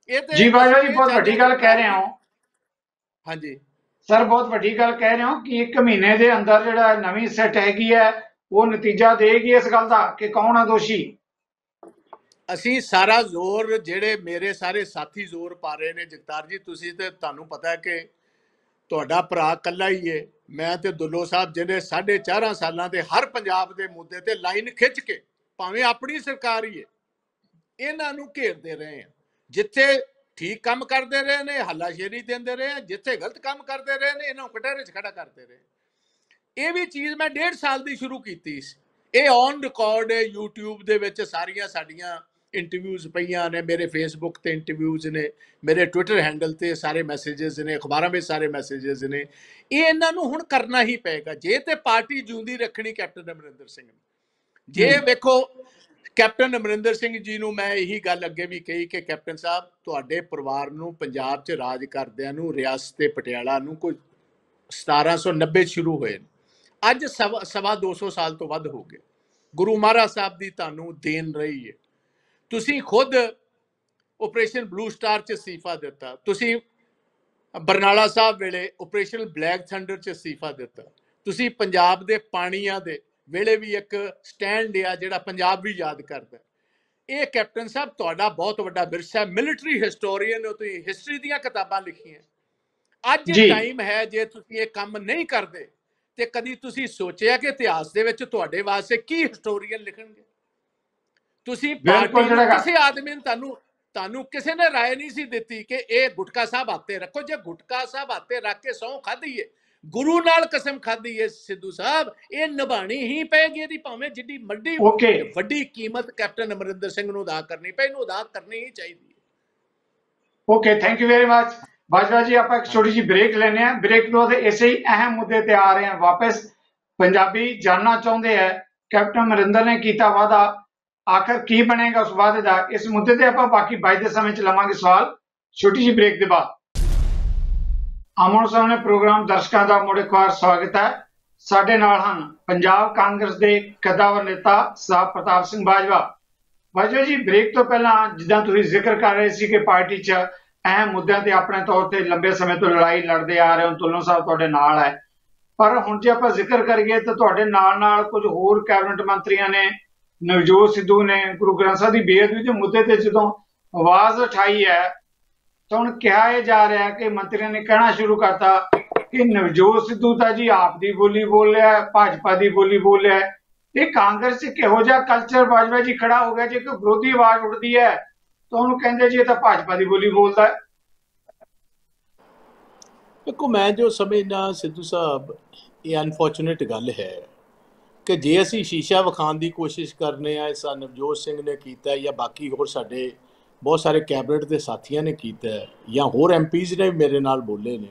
ਇਹ ਤੇ जी बाजवा ਅਸੀਂ जी ਇਹ बहुत ਚਾਹੁੰਦੇ वड्डी ਹਾਂ गल कह ਜਗਤਾਰ रहे जी। हो। ਹਾਂਜੀ सर बहुत वड्डी गल कह रहे हो कि 1 महीने के अंदर जिहड़ा नवीं सिट हैगी है वो नतीजा देगी इस गल का कि कौन है दोषी। ਅਸੀਂ ਸਾਰਾ ਜ਼ੋਰ, ਜਿਹੜੇ ਮੇਰੇ ਸਾਰੇ ਸਾਥੀ ਜ਼ੋਰ ਪਾ ਰਹੇ ਨੇ ਜਗਤਾਰ ਜੀ, ਤੁਸੀਂ ਤੇ ਤੁਹਾਨੂੰ ਪਤਾ ਹੈ ਕਿ ਤੁਹਾਡਾ ਭਰਾ ਕੱਲਾ ਹੀ ਹੈ। ਮੈਂ ਤੇ ਦੁੱਲੋ ਸਾਹਿਬ ਜਿਹੜੇ 4.5 ਸਾਲਾਂ ਦੇ ਹਰ ਪੰਜਾਬ ਦੇ ਮੁੱਦੇ ਤੇ ਲਾਈਨ ਖਿੱਚ ਕੇ, ਭਾਵੇਂ ਆਪਣੀ ਸਰਕਾਰ ਹੀ ਹੈ, ਇਹਨਾਂ ਨੂੰ ਘੇਰਦੇ ਰਹੇ ਆ। ਜਿੱਥੇ ਠੀਕ ਕੰਮ ਕਰਦੇ ਰਹੇ ਨੇ ਹੱਲਾਸ਼ੇਰੀ ਦਿੰਦੇ ਰਹੇ, ਜਿੱਥੇ ਗਲਤ ਕੰਮ ਕਰਦੇ ਰਹੇ ਨੇ ਇਹਨਾਂ ਨੂੰ ਕਟਹਿਰੇ 'ਚ ਖੜਾ ਕਰਦੇ ਰਹੇ। ਇਹ ਵੀ ਚੀਜ਼ ਮੈਂ 1.5 ਸਾਲ ਦੀ ਸ਼ੁਰੂ ਕੀਤੀ ਸੀ, ਇਹ ਔਨ ਰਿਕਾਰਡ ਹੈ YouTube ਦੇ ਵਿੱਚ, ਸਾਰੀਆਂ ਸਾਡੀਆਂ ਇੰਟਰਵਿਊਜ਼ ਪਈਆਂ ਨੇ, ਮੇਰੇ ਫੇਸਬੁੱਕ ਤੇ ਇੰਟਰਵਿਊਜ਼ ਨੇ, ਮੇਰੇ ਟਵਿੱਟਰ ਹੈਂਡਲ ਤੇ ਸਾਰੇ ਮੈਸੇजेस ਨੇ, ਅਖਬਾਰਾਂ ਵਿੱਚ ਸਾਰੇ ਮੈਸੇजेस ਨੇ। ਇਹ ਇਹਨਾਂ ਨੂੰ ਹੁਣ ਕਰਨਾ ਹੀ ਪਏਗਾ ਜੇ ਤੇ ਪਾਰਟੀ ਜਿਉਂਦੀ ਰੱਖਣੀ ਕੈਪਟਨ ਅਮਰਿੰਦਰ ਸਿੰਘ ਨੇ। ਜੇ ਵੇਖੋ ਕੈਪਟਨ ਅਮਰਿੰਦਰ ਸਿੰਘ ਜੀ ਨੂੰ ਮੈਂ ਇਹੀ ਗੱਲ ਅੱਗੇ ਵੀ ਕਹੀ ਕਿ ਕੈਪਟਨ ਸਾਹਿਬ ਤੁਹਾਡੇ ਪਰਿਵਾਰ ਨੂੰ ਪੰਜਾਬ 'ਚ ਰਾਜ ਕਰਦਿਆਂ ਨੂੰ ਰਿਆਸਤ ਪਟਿਆਲਾ ਨੂੰ ਕੋਈ 1790 ਸ਼ੁਰੂ ਹੋਏ, ਅੱਜ ਸਵਾ 200 ਸਾਲ ਤੋਂ ਵੱਧ ਹੋ ਗਏ। ਗੁਰੂ ਮਹਾਰਾਜ ਸਾਹਿਬ ਦੀ ਤੁਹਾਨੂੰ ਦੇਣ ਰਹੀ ਹੈ। ਤੁਸੀਂ ਖੁਦ ਆਪਰੇਸ਼ਨ ਬਲੂ ਸਟਾਰ 'ਚ ਅਸਤੀਫਾ ਦਿੱਤਾ, ਤੁਸੀਂ ਬਰਨਾਲਾ ਸਾਹਿਬ ਵੇਲੇ ਆਪਰੇਸ਼ਨ ਬਲੈਕ ਥੰਡਰ 'ਚ ਅਸਤੀਫਾ ਦਿੱਤਾ, ਤੁਸੀਂ ਪੰਜਾਬ ਦੇ ਪਾਣੀਆਂ ਦੇ ਵੇਲੇ ਵੀ ਇੱਕ ਸਟੈਂਡ ਲਿਆ ਜਿਹੜਾ ਪੰਜਾਬ ਵੀ ਯਾਦ ਕਰਦਾ। ਇਹ ਕੈਪਟਨ ਸਾਹਿਬ ਤੁਹਾਡਾ ਬਹੁਤ ਵੱਡਾ ਵਿਰਸਾ ਹੈ। ਮਿਲਟਰੀ ਹਿਸਟੋਰੀਅਨ ਹੋ ਤੁਸੀਂ, ਹਿਸਟਰੀ ਦੀਆਂ ਕਿਤਾਬਾਂ ਲਿਖੀਆਂ। ਅੱਜ ਟਾਈਮ ਹੈ, ਜੇ ਤੁਸੀਂ ਇਹ ਕੰਮ ਨਹੀਂ ਕਰਦੇ ਤੇ ਕਦੀ ਤੁਸੀਂ ਸੋਚਿਆ ਕਿ ਇਤਿਹਾਸ ਦੇ ਵਿੱਚ ਤੁਹਾਡੇ ਵਾਸਤੇ ਕੀ ਹਿਸਟੋਰੀਅਨ ਲਿਖਣਗੇ? ਤੁਸੀਂ ਪਾਰਟੀ ਨੂੰ, ਕਿਸੇ ਆਦਮੀ ਨੂੰ, ਤੁਹਾਨੂੰ ਕਿਸੇ ਨੇ ਰਾਏ ਨਹੀਂ ਸੀ ਦਿੱਤੀ ਕਿ ਇਹ ਗੁਟਕਾ ਸਾਹਿਬ ਹੱਥੇ ਰੱਖੋ। ਜੇ ਗੁਟਕਾ ਸਾਹਿਬ ਹੱਥੇ ਰੱਖ ਕੇ ਸਹੁੰ ਖਾਧੀ ਹੈ, ਗੁਰੂ ਨਾਲ ਕਸਮ ਖਾਧੀ ਹੈ ਸਿੱਧੂ ਸਾਹਿਬ, ਇਹ ਨਿਭਾਣੀ ਹੀ ਪਏਗੀ। ਇਹਦੀ ਭਾਵੇਂ ਜਿੱਡੀ ਮੱਡੀ ਵੱਡੀ ਕੀਮਤ ਕੈਪਟਨ ਅਮਰਿੰਦਰ ਸਿੰਘ ਨੂੰ ਅਦਾ ਕਰਨੀ ਪਏ, ਇਹਨੂੰ ਅਦਾ ਕਰਨੀ ਹੀ ਚਾਹੀਦੀ ਹੈ। Okay thank you very much Bajwa ji. आप एक छोटी जी ब्रेक लेने हैं, ब्रेक तो इसे ही अहम मुद्दे ते आ रहे हैं वापस। पंजाबी जानना चाहते हैं कैप्टन अमरिंदर ने किया वादा, आखिर की बनेगा उस वादे का। इस मुद्दे ते आप बाकी बचते समय च लवांगे सवाल, छोटी जी ब्रेक के बाद। आमो सामने प्रोग्राम दर्शकों का मुड़ एक बार स्वागत है। साडे नाल हन पंजाब कांग्रेस के कद्दावर नेता साहब प्रताप सिंह बाजवा। बाजवा जी ब्रेक तो पहला जिदा तुसीं जिक्र कर रहे सी कि पार्टी च अहम मुद्दों ते अपने तौर पर लंबे समय तो लड़ाई लड़ते आ रहे हो, तुल्लो साहब तुहाडे नाल है। पर हुण जे आपां जिक्र करिए तो तुहाडे नाल नाल कुछ होर कैबिनेट मंत्रियों ने, नवजोत सिद्धू ने गुरु ग्रंथ साहिब की बेअदबी के मुद्दे ते जदों आवाज़ उठाई है तो हुण कहा यह जा रहा है कि मंत्रियों ने कहना शुरू करता ਕਿ ਨਵਜੋਤ ਸਿੱਧੂ ਤਾਂ ਜੀ ਆਪ ਦੀ ਬੋਲੀ ਬੋਲ ਰਿਹਾ ਹੈ, ਭਾਜਪਾ ਦੀ ਬੋਲੀ ਬੋਲ ਰਿਹਾ ਹੈ। ਇਹ ਕਾਂਗਰਸ 'ਚ ਕਿਹੋ ਜਿਹਾ ਕਲਚਰ ਬਾਜਵਾ ਜੀ ਖੜਾ ਹੋ ਗਿਆ, ਜੇ ਕੋਈ ਵਿਰੋਧੀ ਆਵਾਜ਼ ਉੱਠਦੀ ਹੈ ਤਾਂ ਉਹਨੂੰ ਕਹਿੰਦੇ ਜੀ ਇਹ ਤਾਂ ਭਾਜਪਾ ਦੀ ਬੋਲੀ ਬੋਲਦਾ ਹੈ। ਦੇਖੋ, ਮੈਂ ਜੋ ਸਮਝਦਾ ਸਿੱਧੂ ਸਾਹਿਬ, ਇਹ ਅਨਫੋਰਚੂਨੇਟ ਗੱਲ ਹੈ ਕਿ ਜੇ ਅਸੀਂ ਸ਼ੀਸ਼ਾ ਵਿਖਾਉਣ ਦੀ ਕੋਸ਼ਿਸ਼ ਕਰਨੇ ਆ, ਇਸ ਨਵਜੋਤ ਸਿੰਘ ਨੇ ਕੀਤਾ ਜਾਂ ਬਾਕੀ ਹੋਰ ਸਾਡੇ ਬਹੁਤ ਸਾਰੇ ਕੈਬਨਿਟ ਦੇ ਸਾਥੀਆਂ ਨੇ ਕੀਤਾ ਜਾਂ ਹੋਰ ਐਮਪੀਜ਼ ਨੇ ਮੇਰੇ ਨਾਲ ਬੋਲੇ ਨੇ,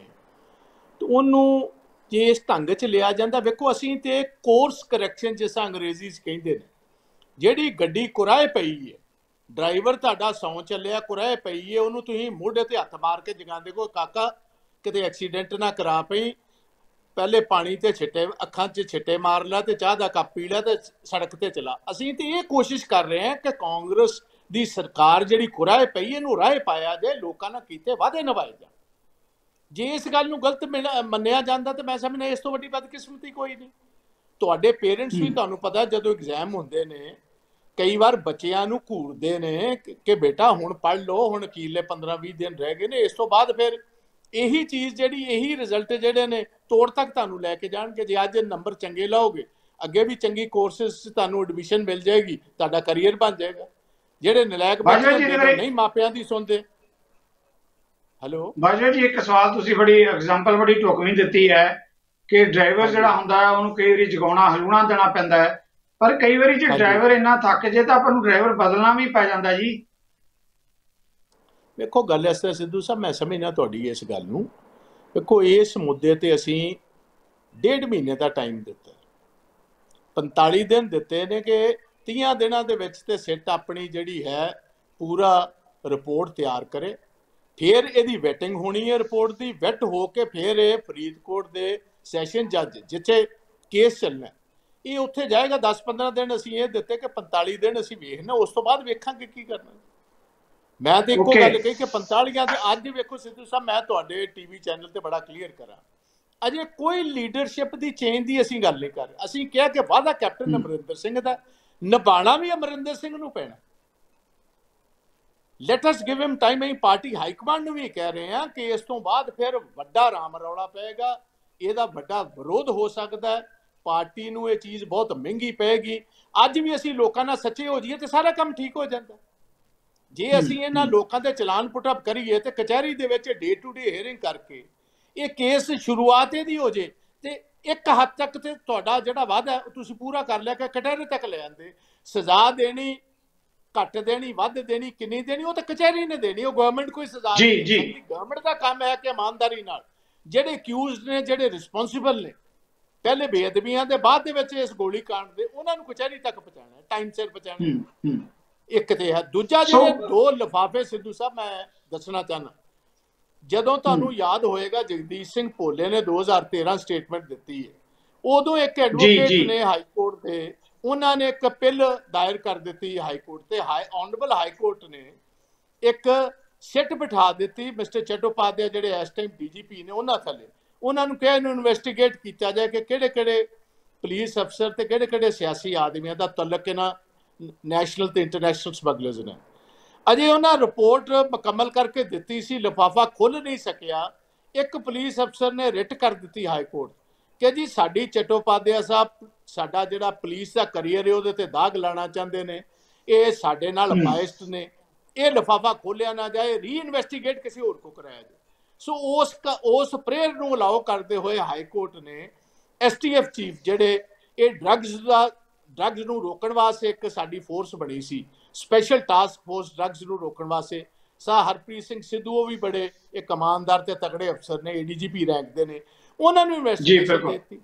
ਤਾਂ ਉਹਨੂੰ ਜੇ ਇਸ ਢੰਗ 'ਚ ਲਿਆ ਜਾਂਦਾ, ਵੇਖੋ ਅਸੀਂ ਤੇ ਕੋਰਸ ਕਰੈਕਸ਼ਨ ਜਿਸ ਅੰਗਰੇਜ਼ੀ 'ਚ ਕਹਿੰਦੇ ਨੇ, ਜਿਹੜੀ ਗੱਡੀ ਕੁਰਾਏ ਪਈ ਹੈ, ਡਰਾਈਵਰ ਤੁਹਾਡਾ ਸੌਂ ਚੱਲਿਆ, ਕੁਰਾਏ ਪਈ ਹੈ, ਉਹਨੂੰ ਤੁਸੀਂ ਮੋਢੇ ਤੇ ਹੱਥ ਮਾਰ ਕੇ ਜਗਾਉਂਦੇ ਕੋ ਕਾਕਾ ਕਿਤੇ ਐਕਸੀਡੈਂਟ ਨਾ ਕਰਾ ਪਈ, ਪਹਿਲੇ ਪਾਣੀ ਤੇ ਛਿੱਟੇ, ਅੱਖਾਂ 'ਚ ਛਿੱਟੇ ਮਾਰ ਲੈ ਤੇ ਚਾਹ ਦਾ ਕੱਪ ਪੀ ਲੈ ਤੇ ਸੜਕ ਤੇ ਚਲਾ। ਅਸੀਂ ਤੇ ਇਹ ਕੋਸ਼ਿਸ਼ ਕਰ ਰਹੇ ਹਾਂ ਕਿ ਕਾਂਗਰਸ ਦੀ ਸਰਕਾਰ ਜਿਹੜੀ ਕੁਰਾਏ ਪਈ ਇਹਨੂੰ ਰਾਹ ਪਾਇਆ ਜਾਏ, ਲੋਕਾਂ ਨਾਲ ਕੀਤੇ ਵਾਅਦੇ ਨਿਭਾਏ ਜਾਣ। ਜੇ ਇਸ ਗੱਲ ਨੂੰ ਗਲਤ ਮੰਨਿਆ ਜਾਂਦਾ ਤਾਂ ਮੈਂ ਸਮਝਦਾ ਇਸ ਤੋਂ ਵੱਡੀ ਬਦਕਿਸਮਤੀ ਕੋਈ ਨਹੀਂ। ਤੁਹਾਡੇ ਪੇਰੈਂਟਸ ਵੀ, ਤੁਹਾਨੂੰ ਪਤਾ, ਜਦੋਂ ਐਗਜ਼ਾਮ ਹੁੰਦੇ ਨੇ ਕਈ ਵਾਰ ਬੱਚਿਆਂ ਨੂੰ ਘੂਰਦੇ ਨੇ ਕਿ ਬੇਟਾ ਹੁਣ ਪੜ੍ਹ ਲਓ, ਹੁਣ ਅਖੀਰਲੇ 15-20 ਦਿਨ ਰਹਿ ਗਏ ਨੇ, ਇਸ ਤੋਂ ਬਾਅਦ ਫਿਰ ਇਹੀ ਚੀਜ਼ ਜਿਹੜੀ, ਇਹੀ ਰਿਜ਼ਲਟ ਜਿਹੜੇ ਨੇ ਤੋੜ ਤੱਕ ਤੁਹਾਨੂੰ ਲੈ ਕੇ ਜਾਣਗੇ। ਜੇ ਅੱਜ ਨੰਬਰ ਚੰਗੇ ਲਾਓਗੇ, ਅੱਗੇ ਵੀ ਚੰਗੀ ਕੋਰਸਿਸ 'ਚ ਤੁਹਾਨੂੰ ਐਡਮਿਸ਼ਨ ਮਿਲ ਜਾਏਗੀ, ਤੁਹਾਡਾ ਕਰੀਅਰ ਬਣ ਜਾਏਗਾ। ਜਿਹੜੇ ਨਲਾਇਕ ਬੱਚੇ ਨਹੀਂ ਮਾਪਿਆਂ ਦੀ ਸੁਣਦੇ। ਹੈਲੋ ਬਾਜਵਾ ਜੀ, ਇੱਕ ਸਵਾਲ ਤੁਸੀਂ ਬੜੀ ਐਗਜ਼ਾਮਪਲ ਬੜੀ ਢੁਕਵੀਂ ਦਿੱਤੀ ਹੈ ਕਿ ਡਰਾਈਵਰ ਜਿਹੜਾ ਹੁੰਦਾ ਹੈ ਉਹਨੂੰ ਕਈ ਵਾਰੀ ਜਗਾਉਣਾ ਹਲੂਣਾ ਦੇਣਾ ਪੈਂਦਾ ਹੈ, ਪਰ ਕਈ ਵਾਰੀ ਜੇ ਡਰਾਈਵਰ ਇੰਨਾ ਥੱਕ ਜੇ ਤਾਂ ਆਪਾਂ ਨੂੰ ਡਰਾਈਵਰ ਬਦਲਣਾ ਵੀ ਪੈ ਜਾਂਦਾ ਜੀ। ਵੇਖੋ, ਗੱਲ ਇਸ ਤਰ੍ਹਾਂ ਸਿੱਧੂ ਸਾਹਿਬ, ਮੈਂ ਸਮਝਣਾ ਤੁਹਾਡੀ ਇਸ ਗੱਲ ਨੂੰ। ਵੇਖੋ, ਇਸ ਮੁੱਦੇ ਤੇ ਅਸੀਂ 1.5 ਮਹੀਨੇ ਦਾ ਟਾਈਮ ਦਿੱਤਾ, 45 ਦਿਨ ਦਿੱਤੇ ਨੇ ਕਿ 30 ਦਿਨਾਂ ਦੇ ਵਿੱਚ ਤੇ ਸਿੱਟ ਆਪਣੀ ਜਿਹੜੀ ਹੈ ਪੂਰਾ ਰਿਪੋਰਟ ਤਿਆਰ ਕਰੇ, ਫਿਰ ਇਹਦੀ ਵੈਟਿੰਗ ਹੋਣੀ ਹੈ ਰਿਪੋਰਟ ਦੀ, ਵੈਟ ਹੋ ਕੇ ਫਿਰ ਇਹ ਫਰੀਦਕੋਟ ਦੇ ਸੈਸ਼ਨ ਜੱਜ ਜਿੱਥੇ ਕੇਸ ਚੱਲਣਾ, ਇਹ ਉੱਥੇ ਜਾਏਗਾ। 10-15 ਦਿਨ ਅਸੀਂ ਇਹ ਦਿੱਤੇ ਕਿ 45 ਦਿਨ ਅਸੀਂ ਵੇਖਣਾ, ਉਸ ਤੋਂ ਬਾਅਦ ਵੇਖਾਂਗੇ ਕੀ ਕਰਨਾ। ਮੈਂ ਤਾਂ ਇੱਕੋ ਗੱਲ ਕਹੀ ਕਿ 45 ਤੇ ਅੱਜ ਵੇਖੋ ਸਿੱਧੂ ਸਾਹਿਬ, ਮੈਂ ਤੁਹਾਡੇ ਟੀਵੀ ਚੈਨਲ ਤੇ ਬੜਾ ਕਲੀਅਰ ਕਰਾਂ, ਅਜੇ ਕੋਈ ਲੀਡਰਸ਼ਿਪ ਦੀ ਚੇਂਜ ਦੀ ਅਸੀਂ ਗੱਲ ਨਹੀਂ ਕਰ ਰਹੇ। ਅਸੀਂ ਕਿਹਾ ਕਿ ਵਾਅਦਾ ਕੈਪਟਨ ਅਮਰਿੰਦਰ ਸਿੰਘ ਦਾ ਨਿਭਾਉਣਾ ਵੀ ਅਮਰਿੰਦਰ ਸਿੰਘ ਨੂੰ ਪੈਣਾ। ਲੈਟ ਅਸ ਗਿਵ ਹਿਮ ਟਾਈਮ। ਅਸੀਂ ਪਾਰਟੀ ਹਾਈਕਮਾਂਡ ਨੂੰ ਵੀ ਕਹਿ ਰਹੇ ਹਾਂ ਕਿ ਇਸ ਤੋਂ ਬਾਅਦ ਫਿਰ ਵੱਡਾ ਰਾਮ ਰੌਲਾ ਪਏਗਾ, ਇਹਦਾ ਵੱਡਾ ਵਿਰੋਧ ਹੋ ਸਕਦਾ ਹੈ, ਪਾਰਟੀ ਨੂੰ ਇਹ ਚੀਜ਼ ਬਹੁਤ ਮਹਿੰਗੀ ਪਏਗੀ। ਅੱਜ ਵੀ ਅਸੀਂ ਲੋਕਾਂ ਨਾਲ ਸੱਚੇ ਹੋ ਜਾਈਏ ਤੇ ਸਾਰਾ ਕੰਮ ਠੀਕ ਹੋ ਜਾਂਦਾ। ਜੇ ਅਸੀਂ ਇਹਨਾਂ ਲੋਕਾਂ ਦੇ ਚਲਾਨ ਪੁੱਟਅਪ ਕਰੀਏ ਤੇ ਕਚਹਿਰੀ ਦੇ ਵਿੱਚ ਡੇ ਟੂ ਡੇ ਹੀਅਰਿੰਗ ਕਰਕੇ ਇਹ ਕੇਸ ਸ਼ੁਰੂਆਤ ਇਹਦੀ ਹੋ ਜੇ ਤੇ ਇੱਕ ਹੱਦ ਤੱਕ ਤੇ ਤੁਹਾਡਾ ਜਿਹੜਾ ਵਾਅਦਾ ਤੁਸੀਂ ਪੂਰਾ ਕਰ ਲਿਆ ਕਿ ਕਚਹਿਰੀ ਤੱਕ ਲੈ ਆਂਦੇ। ਸਜ਼ਾ ਦੇਣੀ, ਘੱਟ ਦੇਣੀ, ਵੱਧ ਦੇਣੀ, ਕਿੰਨੀ ਦੇਣੀ, ਉਹ ਤਾਂ ਕਚਹਿਰੀ ਨੇ ਦੇਣੀ, ਉਹ ਗਵਰਨਮੈਂਟ ਕੋਈ ਸਜ਼ਾ ਨਹੀਂ ਦੇਣੀ। ਗਵਰਨਮੈਂਟ ਦਾ ਕੰਮ ਹੈ ਕਿ ਇਮਾਨਦਾਰੀ ਨਾਲ ਜਿਹੜੇ ਅਕਿਊਜ਼ਡ ਨੇ, ਜਿਹੜੇ ਰਿਸਪੌਂਸਿਬਲ ਨੇ ਪਹਿਲੇ ਬੇਅਦਬੀਆਂ ਦੇ, ਬਾਅਦ ਦੇ ਵਿੱਚ ਇਸ ਗੋਲੀ ਕਾਂਡ ਦੇ, ਉਹਨਾਂ ਨੂੰ ਕਚਹਿਰੀ ਤੱਕ ਪਹੁੰਚਾਉਣਾ, ਟਾਈਮ ਸਿਰ ਪਹੁੰਚਾਉਣਾ। ਇੱਕ ਤੇ ਹੈ। ਦੂਜਾ, ਜਿਹੜੇ 2 ਲਿਫਾਫੇ ਸਿੱਧੂ ਸਾਹਿਬ ਮੈਂ ਦੱਸਣਾ ਚਾਹੁੰਦਾ, ਜਦੋਂ ਤੁਹਾਨੂੰ ਯਾਦ ਹੋਏਗਾ ਜਗਦੀਸ਼ ਸਿੰਘ ਭੋਲੇ ਨੇ 2013 ਸਟੇਟਮੈਂਟ ਦਿੱਤੀ ਹੈ, ਉਦੋਂ ਇੱਕ ਐਡਵੋਕੇਟ ਨੇ ਹਾਈ ਕੋਰਟ ਦੇ, ਉਹਨਾਂ ਨੇ ਇੱਕ ਪਿੱਲ ਦਾਇਰ ਕਰ ਦਿੱਤੀ ਹਾਈ ਕੋਰਟ ਤੇ। ਆਨਰੇਬਲ ਹਾਈ ਕੋਰਟ ਨੇ ਇੱਕ ਸਿੱਟ ਬਿਠਾ ਦਿੱਤੀ ਮਿਸਟਰ ਚੱਟੋਪਾਧਿਆਏ, ਜਿਹੜੇ ਇਸ ਟਾਈਮ ਡੀਜੀਪੀ ਨੇ, ਉਹਨਾਂ ਥੱਲੇ। ਉਹਨਾਂ ਨੂੰ ਕਿਹਾ ਇਹਨੂੰ ਇਨਵੈਸਟੀਗੇਟ ਕੀਤਾ ਜਾਏ ਕਿ ਕਿਹੜੇ-ਕਿਹੜੇ ਪੁਲਿਸ ਅਫਸਰ ਤੇ ਕਿਹੜੇ-ਕਿਹੜੇ ਸਿਆਸੀ ਆਦਮੀਆਂ ਦਾ ਤਲਕ ਇਹਨਾਂ ਨੈਸ਼ਨਲ ਤੇ ਇੰਟਰਨੈਸ਼ਨਲ ਸਮਗਲਰਸ ਨੇ। ਅਜੇ ਉਹਨਾਂ ਰਿਪੋਰਟ ਮੁਕੰਮਲ ਕਰਕੇ ਦਿੱਤੀ ਸੀ, ਲਿਫਾਫਾ ਖੁੱਲ੍ਹ ਨਹੀਂ ਸਕਿਆ। ਇੱਕ ਪੁਲਿਸ ਅਫਸਰ ਨੇ ਰਿਟ ਕਰ ਦਿੱਤੀ ਹਾਈ ਕੋਰਟ ਕਿ ਜੀ ਸਾਡੀ ਚੱਟੋਪਾਧਿਆਏ ਸਾਹਿਬ, ਸਾਡਾ ਜਿਹੜਾ ਪੁਲਿਸ ਦਾ ਕਰੀਅਰ ਹੈ ਉਹਦੇ ਤੇ ਦਾਗ ਲਾਣਾ ਚਾਹੁੰਦੇ ਨੇ, ਇਹ ਸਾਡੇ ਨਾਲ ਬਾਇਸਡ ਨੇ, ਇਹ ਲਿਫਾਫਾ ਖੋਲਿਆ ਨਾ ਜਾਏ, ਰੀ ਇਨਵੈਸਟੀਗੇਟ ਕਿਸੇ ਹੋਰ ਕੋ ਕਰਾਇਆ ਜਾਏ। ਸੋ ਉਸ ਪ੍ਰੇਅਰ ਨੂੰ ਅਲਾਓ ਕਰਦੇ ਹੋਏ ਹਾਈ ਕੋਰਟ ਨੇ STF ਚੀਫ, ਜਿਹੜੇ ਇਹ ਡਰੱਗਸ ਨੂੰ ਰੋਕਣ ਵਾਸਤੇ ਇੱਕ ਸਾਡੀ ਫੋਰਸ ਬਣੀ ਸੀ, ਸਪੈਸ਼ਲ ਟਾਸਕ ਫੋਰਸ ਡਰੱਗਸ ਨੂੰ ਰੋਕਣ ਵਾਸਤੇ, ਹਰਪ੍ਰੀਤ ਸਿੰਘ ਸਿੱਧੂ, ਉਹ ਵੀ ਬੜੇ ਇੱਕ ਇਮਾਨਦਾਰ ਤੇ ਤਕੜੇ ਅਫਸਰ ਨੇ, ADGP ਰੈਂਕ ਦੇ ਨੇ, ਉਹਨਾਂ ਨੂੰ ਇਨਵੈਸਟੀਗੇਸ਼ਨ ਦਿੱਤੀ।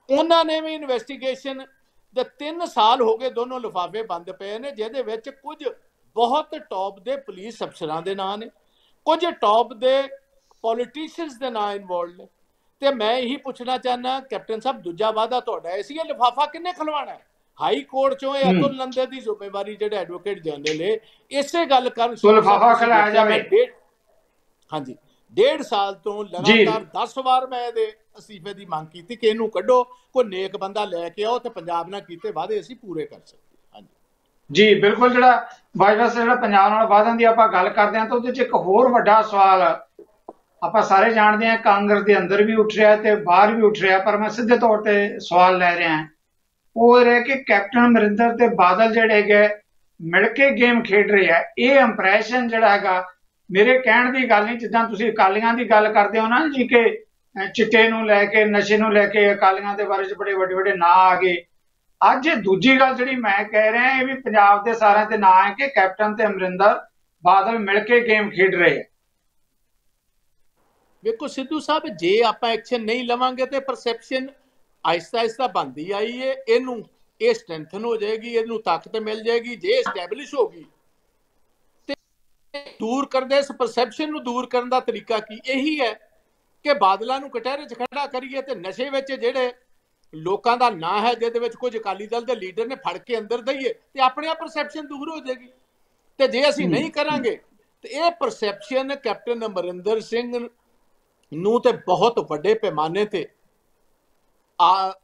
ਉਹਨਾਂ ਨੇ ਵੀ ਇਨਵੈਸਟੀਗੇਸ਼ਨ ਦੇ 3 ਸਾਲ ਹੋ ਗਏ, ਦੋਨੋਂ ਲਿਫਾਫੇ ਬੰਦ ਪਏ ਨੇ, ਜਿਹਦੇ ਵਿੱਚ ਕੁਝ ਬਹੁਤ ਟੌਪ ਦੇ ਪੁਲਿਸ ਅਫਸਰਾਂ ਦੇ ਨਾਂ ਨੇ, ਕੁਝ ਟੌਪ ਦੇ ਪੋਲੀਟੀਸ਼ੀਅਨਸ ਦੇ ਨਾਂ ਇਨਵੋਲਡ ਨੇ। ਤੇ ਮੈਂ ਇਹੀ ਪੁੱਛਣਾ ਚਾਹੁੰਦਾ ਕੈਪਟਨ ਸਾਹਿਬ, ਦੂਜਾ ਵਾਅਦਾ ਤੁਹਾਡਾ ਇਹ ਸੀ, ਇਹ ਲਿਫਾਫਾ ਕਿੰਨੇ ਖਲਵਾਣਾ ਹੈ? ਹਾਈ ਕੋਰਟ ਚੋਂ ਇਹ ਅਤੁਲ ਨੰਦੇ ਦੀ ਜ਼ਿੰਮੇਵਾਰੀ, ਜਿਹੜੇ ਐਡਵੋਕੇਟ ਜਨਰਲ ਹੈ, ਇਸੇ ਗੱਲ ਕਰਨ ਲਿਫਾਫਾ ਖਿਲਾਇਆ ਜਾਵੇ। ਹਾਂਜੀ, 1.5 ਸਾਲ ਤੋਂ ਲਗਾਤਾਰ 10 ਵਾਰ ਮੈਂ ਇਹਦੇ ਅਸਤੀਫੇ ਦੀ ਮੰਗ ਕੀਤੀ ਕਿ ਇਹਨੂੰ ਕੱਢੋ, ਕੋਈ ਨੇਕ ਬੰਦਾ ਲੈ ਕੇ ਆਓ ਤੇ ਪੰਜਾਬ ਨਾਲ ਕੀਤੇ ਵਾਅਦੇ ਅਸੀਂ ਪੂਰੇ ਕਰ ਸਕੀਏ। ਹਾਂਜੀ ਜੀ ਬਿਲਕੁਲ। ਜਿਹੜਾ ਬਾਜਵਾ ਸਾਹਿਬ, ਜਿਹੜਾ ਪੰਜਾਬ ਨਾਲ ਵਾਅਦਿਆਂ ਦੀ ਆਪਾਂ ਗੱਲ ਕਰਦੇ ਹਾਂ ਤਾਂ ਉਹਦੇ 'ਚ ਇੱਕ ਹੋਰ ਵੱਡਾ ਸਵਾਲ ਆਪਾਂ ਸਾਰੇ ਜਾਣਦੇ ਹਾਂ ਕਾਂਗਰਸ ਦੇ ਅੰਦਰ ਵੀ ਉੱਠ ਰਿਹਾ ਤੇ ਬਾਹਰ ਵੀ ਉੱਠ ਰਿਹਾ, ਪਰ ਮੈਂ ਸਿੱਧੇ ਤੌਰ ਤੇ ਸਵਾਲ ਲੈ ਰਿਹਾ ਹਾਂ। ਉਹ ਇਹ ਰਿਹਾ ਕਿ ਕੈਪਟਨ ਅਮਰਿੰਦਰ ਤੇ ਬਾਦਲ ਜਿਹੜੇ ਹੈਗੇ ਮਿਲ ਕੇ ਗੇਮ ਖੇਡ ਰਹੇ ਆ। ਇਹ ਇੰਪ੍ਰੈਸ਼ਨ ਜਿਹੜਾ ਹੈਗਾ, ਮੇਰੇ ਕਹਿਣ ਦੀ ਗੱਲ ਨਹੀਂ, ਜਿੱਦਾਂ ਤੁਸੀਂ ਅਕਾਲੀਆਂ ਦੀ ਗੱਲ ਕਰਦੇ ਹੋ ਨਾ ਜੀ, ਕਿ ਚਿੱਟੇ ਨੂੰ ਲੈ ਕੇ, ਨਸ਼ੇ ਨੂੰ ਲੈ ਕੇ ਅਕਾਲੀਆਂ ਦੇ ਬਾਰੇ 'ਚ ਬੜੇ ਵੱਡੇ ਵੱਡੇ ਨਾਂ ਆ ਗਏ। ਅੱਜ ਇਹ ਦੂਜੀ ਗੱਲ ਜਿਹੜੀ ਮੈਂ ਕਹਿ ਰਿਹਾ, ਇਹ ਵੀ ਪੰਜਾਬ ਦੇ ਸਾਰਿਆਂ ਤੇ ਨਾਂ ਹੈ ਕਿ ਕੈਪਟਨ ਤੇ ਅਮਰਿੰਦਰ ਬਾਦਲ ਮਿਲ ਕੇ ਗੇਮ ਖੇਡ ਰਹੇ ਆ। ਵੇਖੋ ਸਿੱਧੂ ਸਾਹਿਬ, ਜੇ ਆਪਾਂ ਐਕਸ਼ਨ ਨਹੀਂ ਲਵਾਂਗੇ ਤੇ ਪਰਸੈਪਸ਼ਨ ਆਹਿਸਤਾ ਆਹਿਸਤਾ ਬਣਦੀ ਆਈ ਹੈ। ਇਹ ਸਟਰੈਂਥਨ ਹੋ ਜਾਏਗੀ, ਇਹਨੂੰ ਤਾਕਤ ਮਿਲ ਜਾਏਗੀ। ਜੇ ਐਸਟੈਬਲਿਸ਼ ਹੋ ਗਈ ਤੇ ਦੂਰ ਕਰਦੇ, ਇਸ ਪਰਸੈਪਸ਼ਨ ਨੂੰ ਦੂਰ ਕਰਨ ਦਾ ਤਰੀਕਾ ਕੀ? ਇਹੀ ਹੈ ਕਿ ਬਾਦਲਾਂ ਨੂੰ ਕਟਹਿਰੇ 'ਚ ਖੜਾ ਕਰੀਏ ਤੇ ਨਸ਼ੇ ਵਿੱਚ ਜਿਹੜੇ ਲੋਕਾਂ ਦਾ ਨਾਂ ਹੈ, ਜਿਹਦੇ ਵਿੱਚ ਕੁਝ ਅਕਾਲੀ ਦਲ ਦੇ ਲੀਡਰ ਨੇ, ਫੜ ਕੇ ਅੰਦਰ ਦਈਏ ਤੇ ਆਪਣੇ ਆਪ ਪਰਸੈਪਸ਼ਨ ਦੂਰ ਹੋ ਜਾਏਗੀ। ਤੇ ਜੇ ਅਸੀਂ ਨਹੀਂ ਕਰਾਂਗੇ ਤੇ ਇਹ ਪਰਸੈਪਸ਼ਨ ਕੈਪਟਨ ਅਮਰਿੰਦਰ ਸਿੰਘ ਨੂੰ ਤੇ ਬਹੁਤ ਵੱਡੇ ਪੈਮਾਨੇ ਤੇ